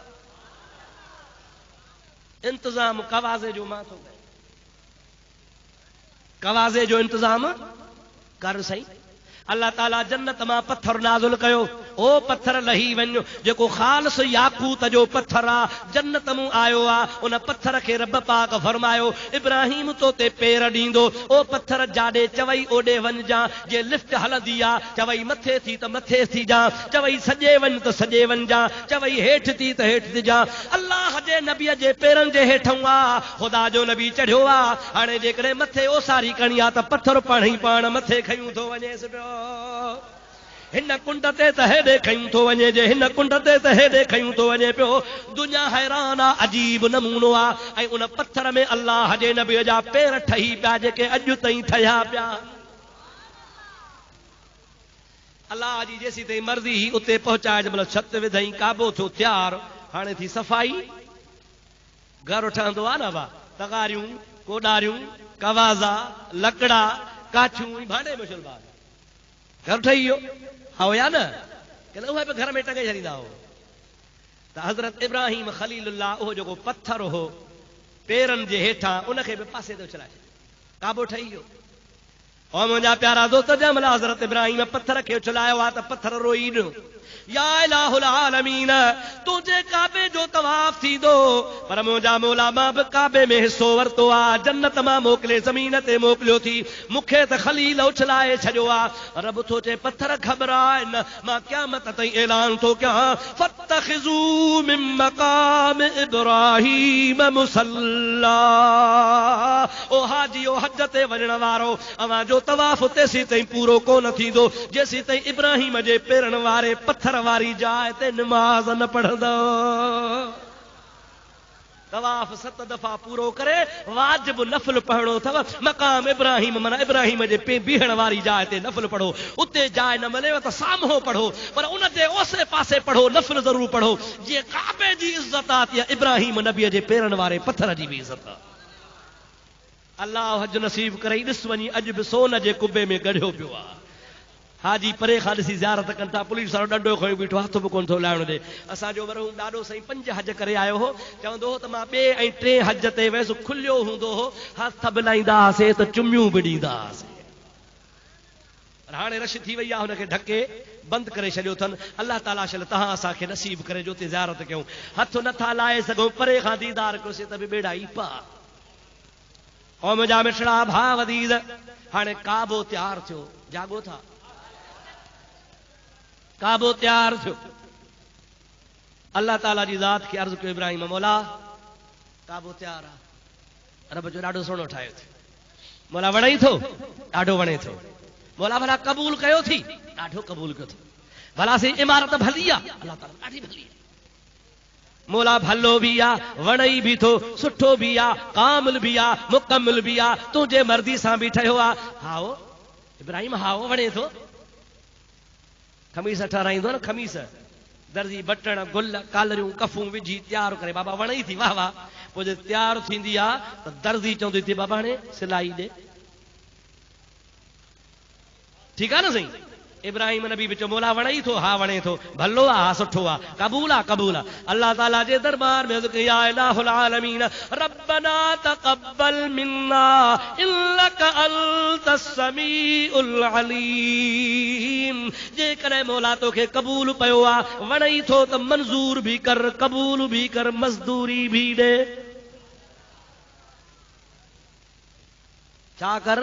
इंतज़ाम कवाज़े जो मां थो, कवाज़े जो इंतज़ाम कर सही। अल्लाह ताला जन्नत मां पत्थर नाज़ुल कयो, ओ पत्थर लही वञो, जेको ख़ालिस याकूत जो पत्थर आ, जन्नत मूं आयो आ। उन पत्थर खे रब पाक फरमायो, इब्राहिम तो ते पेर ॾींदो, ओ पत्थर जाॾे चवई ओॾे वञजां। जे लिफ्ट हलंदी आ, चवई मथे थी त मथे थी जा, चवई सॼे वञ त सॼे वञजां, चवई हेठि थी त हेठि थी जा। अल्लाह जे जे नबीअ जे पेरनि जे हेठों आ ख़ुदा जो नबी चढ़ियो आ। हाणे जेकॾहिं मथे ओसारी करणी आहे त पत्थर पाण ई पाण मथे खयूं थो वञेसि पियो। हिन कुंड ते त हेॾे खयूं थो वञे, जे हिन कुंड ते त हेॾे खयूं थो वञे पियो। दुनिया हैरान आहे, अजीब नमूनो आहे। ऐं उन पत्थर में अल्लाह जे नबीअ जा पेर ठही पिया जेके अॼु ताईं ठहिया पिया। अल्लाह जी जेसी ताईं मर्ज़ी ही उते पहुचाए मतलब छत विधई, काबो थियो तयार। हाणे थी सफ़ाई, घर ठहंदो आहे न, वाह तगारियूं, कोडारियूं, कवाज़ा, लकड़ा, काछियूं, भांडे में शुलबा घर ठही वियो। हा या न, कि उहे बि घर में टंगे छॾींदा हो। त हज़रत इब्राहिम ख़लीलुल्लाह उहो जेको पत्थर हो पेरनि जे हेठां उनखे बि पासे ते उछलाए छॾियो, काबो ठही वियो। और मुंहिंजा प्यारा दोस्त जंहिं महिल हज़रत इब्राहिम पत्थर खे उछलायो आहे त पत्थर रोई ॾिनो, या इलाहुल आलमीन तुंहिंजे काबे जो तवाफ़ थींदो, पर मुंहिंजा मौला मां बि काबे में हिसो वरितो आहे, जन्नत मां मोकिले ज़मीन ते मोकिलियो थी, मूंखे त ख़लील उछलाए छॾियो आहे। रब थो चए पत्थर घबराइन, मां क़यामत ताईं ऐलान थो कयां फत्तखिज़ू मिन मक़ाम इब्राहीम मुसल्ला। ओ हाजी, ओ हज ते वञण वारो, अवां जो तवाफ़ तेसी ताईं पूरो कोन थींदो जेसी ताईं इब्राहिम जे पेरनि वारे पत्थर वारी जाइ ते नमाज़ न पढ़ंदो। तवाफ़ 7 दफ़ा पूरो करे वाजिब नफ़ल पढ़णो अथव। मक़ाम इब्राहिम माना इब्राहिम जे बीहण वारी जाइ ते नफ़ल पढ़ो। उते जाइ न मिलेव त साम्हूं पढ़ो, पर उन जे ओसे पासे पढ़ो, नफ़ल ज़रूर पढ़ो। जीअं काबे जी इज़त आहे तीअं इब्राहिम नबीअ जे पेरनि वारे पत्थर जी बि इज़त आहे। अल्लाह हज नसीब करे ॾिस वञी, अॼु बि सोन जे कुबे में गढ़ियो पियो आहे। हाजी परे खां ॾिसी ज़ियारत कनि था, पुलिस वारो ॾंडो खयो बीठो, हथ बि कोन थो लाहिणो ॾे। असांजो मरहूम ॾाढो साईं 5 हज करे आयो हो, चवंदो हो त मां 2 ऐं 3 हज ते वयसि, खुलियो हूंदो हो, हथ बि लाहींदा हुआसीं त चुमियूं बि ॾींदा हुआसीं। हाणे रश थी वई आहे, हुनखे ढके बंदि करे छॾियो अथनि। अल्लाह ताला शल तव्हां असांखे नसीब करे जो उते ज़ियारत कयूं। हथ नथा लाहे सघूं, परे खां दीदार कयोसीं त बि बेड़ा ई पा। ऐं मुंहिंजा मिठड़ा भाउ वदीद, हाणे काबो तयारु थियो, जागो था, काबो तयारु थियो। अल्लाह ताला जी ज़ात खे अर्ज़ कयो, इब्राहिम मौला काबो तयारु आहे। रब जो ॾाढो सुहिणो ठाहियो थी, मौला वणे थो, ॾाढो वणे थो। मौला भला क़बूल कयो थी, ॾाढो क़बूल कयो थो। भला सी इमारत भली आहे, अल्लाह ताला ॾाढी भली आहे। मौला भलो भी आ, वणई भी थो, सुठो भी आ, कामिल भी आ, मुकम्मिल भी आ, तुंहिंजे मर्ज़ी सां भी ठहियो आ। हाओ इब्राहिम, हाओ वणे थो। खमीस ठहाराईंदो न, खमीस दर्जी बटण गुल कालरियूं कफूं विझी तयारु करे, बाबा वणई थी, वाह वाह। पोइ जे तयारु थींदी आहे त दर्जी चवंदी थी, बाबा हाणे सिलाई ॾे। ठीकु आहे न साईं। इब्राहिम नबी बि चयो, मौला वणई थो, हा वणे थो, भलो आहे, हा सुठो आहे, क़बूल आहे, क़बूल आहे। अल्लाह ताला जे दरबार में ज़िक्र या इलाहुल आलमीन रब्बना तक़ब्बल मिन्ना इन्नका अंतस समीउल अलीम। जेकॾहिं मौला तोखे क़बूल पियो आहे, वणई थो त मंज़ूर भी कर, क़बूल भी कर, मज़दूरी भी ॾे। छा कर?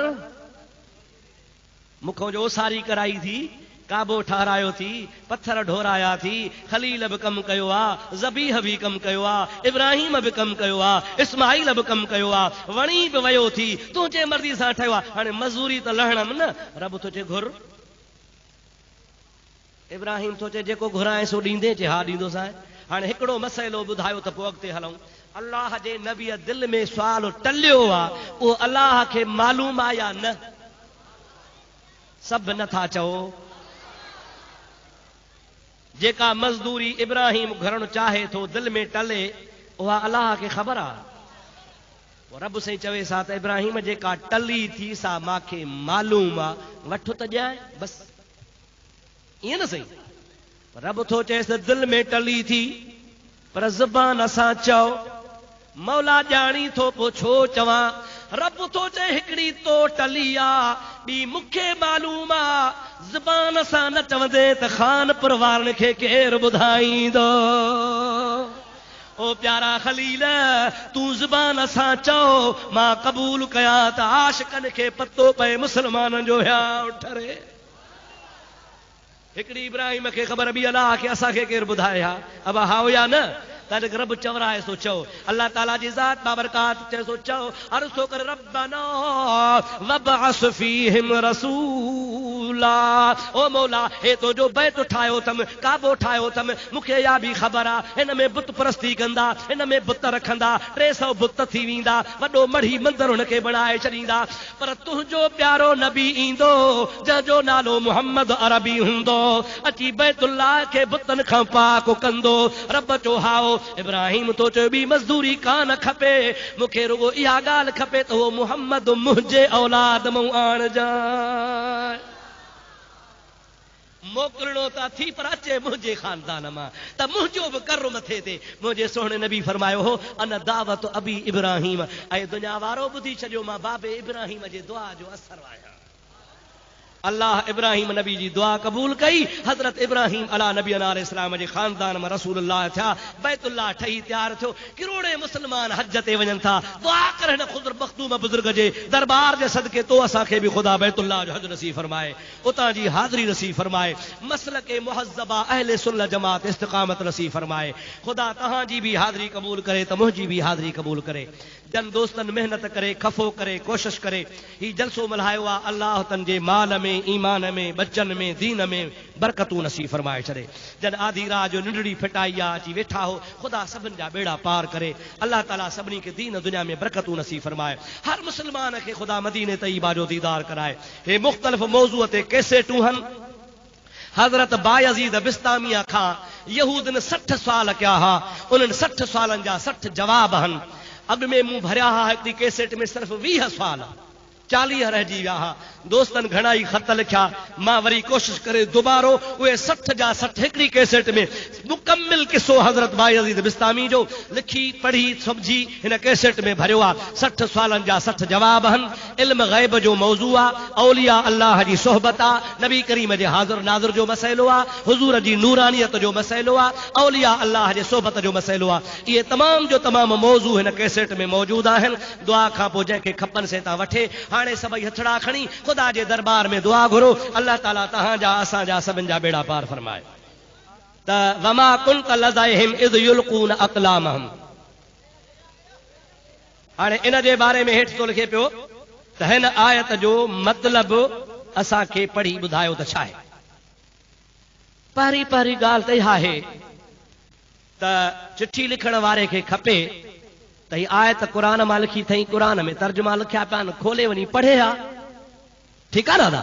मुखों जो ओसारी कराई थी, काबो ठहरायो थी, पत्थर ढोराया थी, खलील बि कमु कयो आहे, ज़बीह बि कमु कयो आहे, इब्राहिम बि कमु कयो आहे, इस्माइल बि कमु कयो आहे, वणी बि वियो थी, तुंहिंजे मर्ज़ी सां ठहियो आहे। हाणे मज़ूरी त लहणम न। रब थो चए घुर। इब्राहिम थो चए जेको घुराए सो ॾींदे, चे हा ॾींदोसांइ। हाणे हिकिड़ो मसइलो ॿुधायो त पोइ अॻिते हलूं। अल्लाह जे नबीअ दिलि में सुवाल टलियो आहे, उहो अल्लाह खे मालूम आहे या न? सभु नथा चओ। जेका मज़दूरी इब्राहिम घरण चाहे थो, दिलि में टले, उहा अल्लाह खे ख़बर आहे। रब साईं चवे सा त इब्राहिम जेका टली थी सा मांखे मालूम आहे, वठो त ॼाए बस, ईअं न सही। रब थो चएसि दिलि में टली थी, पर ज़ुबान सां चओ, मौला ॼाणी थो पोइ छो चवां। रब थो चए हिकिड़ी तो टली आ, ॿी मूंखे मालूम आ। ज़ुबान सां न चवंदे त खानपुर वारनि खे केरु ॿुधाईंदो। ओ प्यारा खलील, तूं ज़ुबान सां चओ, मां क़बूल कयां त आशिकनि खे पतो पए मुस्लमाननि जो विहांउ ठरे। हिकिड़ी इब्राहिम खे ख़बर बि अलाह खे असांखे केरु ॿुधाए हा, अब हाओ या न। तॾहिं रब चवराए सो चओ अल्लाह ताला जी ज़ात बाबरकात चए सो चओ अर्ज़ो कर रब्बना वबअस फीहिम रसूला ओ मौला हे तो जो बैत ठाहियो अथमि काबो ठाहियो अथमि मूंखे इहा बि ख़बर आहे हिन में बुत परस्ती कंदा हिन में बुत रखंदा 300 बुत थी वेंदा वॾो मढ़ी मंदरु हुनखे बणाए छॾींदा पर तुंहिंजो प्यारो नबी ईंदो जंहिंजो नालो मुहम्मद अरबी हूंदो अची बैतुल्लाह खे बुतनि खां पाक कंदो रब चयो हाओ इब्राहिम तो चयो ॿी मज़दूरी कान खपे मूंखे रुगो इहा ॻाल्हि खपे त उहो मुहम्मद मुंहिंजे औलाद मां आणजाए मोकिलणो था थी पर अचे मुंहिंजे खानदान मां त मुंहिंजो बि कर मथे ते मुंहिंजे सोहणे नबी फरमायो हो अन दावत अबी इब्राहिम ऐं दुनिया वारो ॿुधी छॾियो मां बाबे इब्राहिम जे दुआ जो असर आहियां अल्लाह इब्राहिम नबी जी दुआ क़बूल कई हज़रत इब्राहिम अला नबी अलैहिस्सलाम जे खानदान में रसूलुल्लाह थिया बैतुल्लाह ठही तैयार थियो किरोड़े मुस्लमान हज ते वञनि था दुआ करन खुद मखदूम बुजुर्ग जे दरबार जे सदके तो असांखे बि खुदा बैतुल्लाह जो हज नसीब फरमाए उतां जी हाज़री नसीब फरमाए मसलक मुहज़्ज़बा अहले सुन्नत जमात इस्तिक़ामत नसीब फरमाए खुदा तहां जी भी हाज़री कबूल करे त मुंहिंजी भी हाज़री कबूल करे जन दोस्तन मेहनत करे खफ़ो करे कोशिश करे ही जलसो मल्हायो आहे अल्लाह तन जे माल में ईमान में बच्चन में दीन में बरकतूं नसीब फरमाए छॾे जन आधी रात जो निंडड़ी फिटाई आहे अची वेठा हो खुदा सभिनि जा बेड़ा पार करे अल्लाह ताला सभिनी खे दीन दुनिया में बरकतूं नसीब फरमाए हर मुसलमान खे खुदा मदीने तैयबा जो दीदार कराए हे मुख़्तलिफ़ मौज़ूअ ते कैसेटूं हन हज़रत बायज़ीद बिस्तामिया खां यहूद ने 60 साल कया हा उन्हनि 60 सालनि जा 60 जवाब हन अॻु में मूं भरिया हा हिकिड़ी कैसेट में सिर्फ़ 20 साल 40 रहिजी विया हा दोस्तनि घणा ई ख़त लिखिया मां वरी कोशिश करे दुबारो उहे 60 जा 60 हिकिड़ी कैसेट में मुकम्मिल किस्सो हज़रत बायज़ीद बिस्तामी जो लिखी पढ़ी सम्झी हिन कैसेट में भरियो आहे 60 सालनि जा 60 जवाब हन इल्म ग़ैब जो मौज़ू आहे औलिया अल्लाह जी सोहबत आहे नबी करीम जे हाज़िर नाज़िर जो मसइलो आहे हुज़ूर जी नूरानियत जो मसइलो आहे औलिया अल्लाह जे सोहबत जो मसइलो आहे इहे तमाम जो तमाम मौज़ू हिन कैसेट में मौजूद आहिनि दुआ खां पोइ जंहिंखे खपनि से था वठे हाणे सभई हथड़ा खणी खुदा जे दरबार में दुआ घुरो अल्लाह ताला तहां जा असां जा सभिनि जा बेड़ा पार फरमाए त वमा कुंत लज़ाइहिम इज़ युल्कून अक़लामहुम हाणे इन जे बारे में हेठि थो लिखे पियो त हिन आयत जो मतिलबु असांखे पढ़ी ॿुधायो त छा आहे पहिरीं पहिरीं ॻाल्हि त इहा आहे त चिठी लिखण वारे खे खपे त ही आयत क़ुरान मां लिखी अथई क़ुरान में तर्जुमा लिखिया पिया आहिनि खोले वञी पढ़े हा ठीकु आहे दादा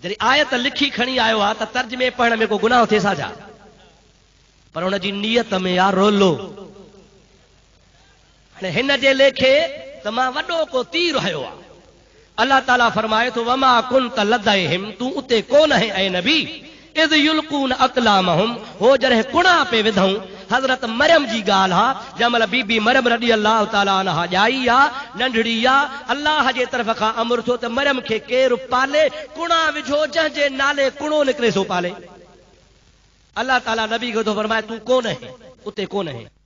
जॾहिं आयत लिखी खणी आयो आहे त तर्जुमे पढ़ण में को गुनाह थिए सा छा पर हुनजी नियत में यार रोलो हाणे हिन जे लेखे त मां वॾो को तीर हयो आहे अल्लाह ताला फरमाए थो वमा कुंत लदइहिम तूं उते कोन है ऐं नबी इज़ युल्कून अक़लामहुम हो जॾहिं कुणा पे विधऊं हज़रत मरियम जी ॻाल्हि आहे जंहिंमहिल बीबी मरियम रज़ी अल्लाह ताला अन्हा ॼाई आहे नंढड़ी आहे अल्लाह जे तरफ़ खां अमर थियो त मरियम खे केरु पाले कुणा विझो जंहिंजे नाले कुणो निकिरे सो पाले अल्लाह ताला नबी खे थो फरमाए तूं कोन है उते कोन है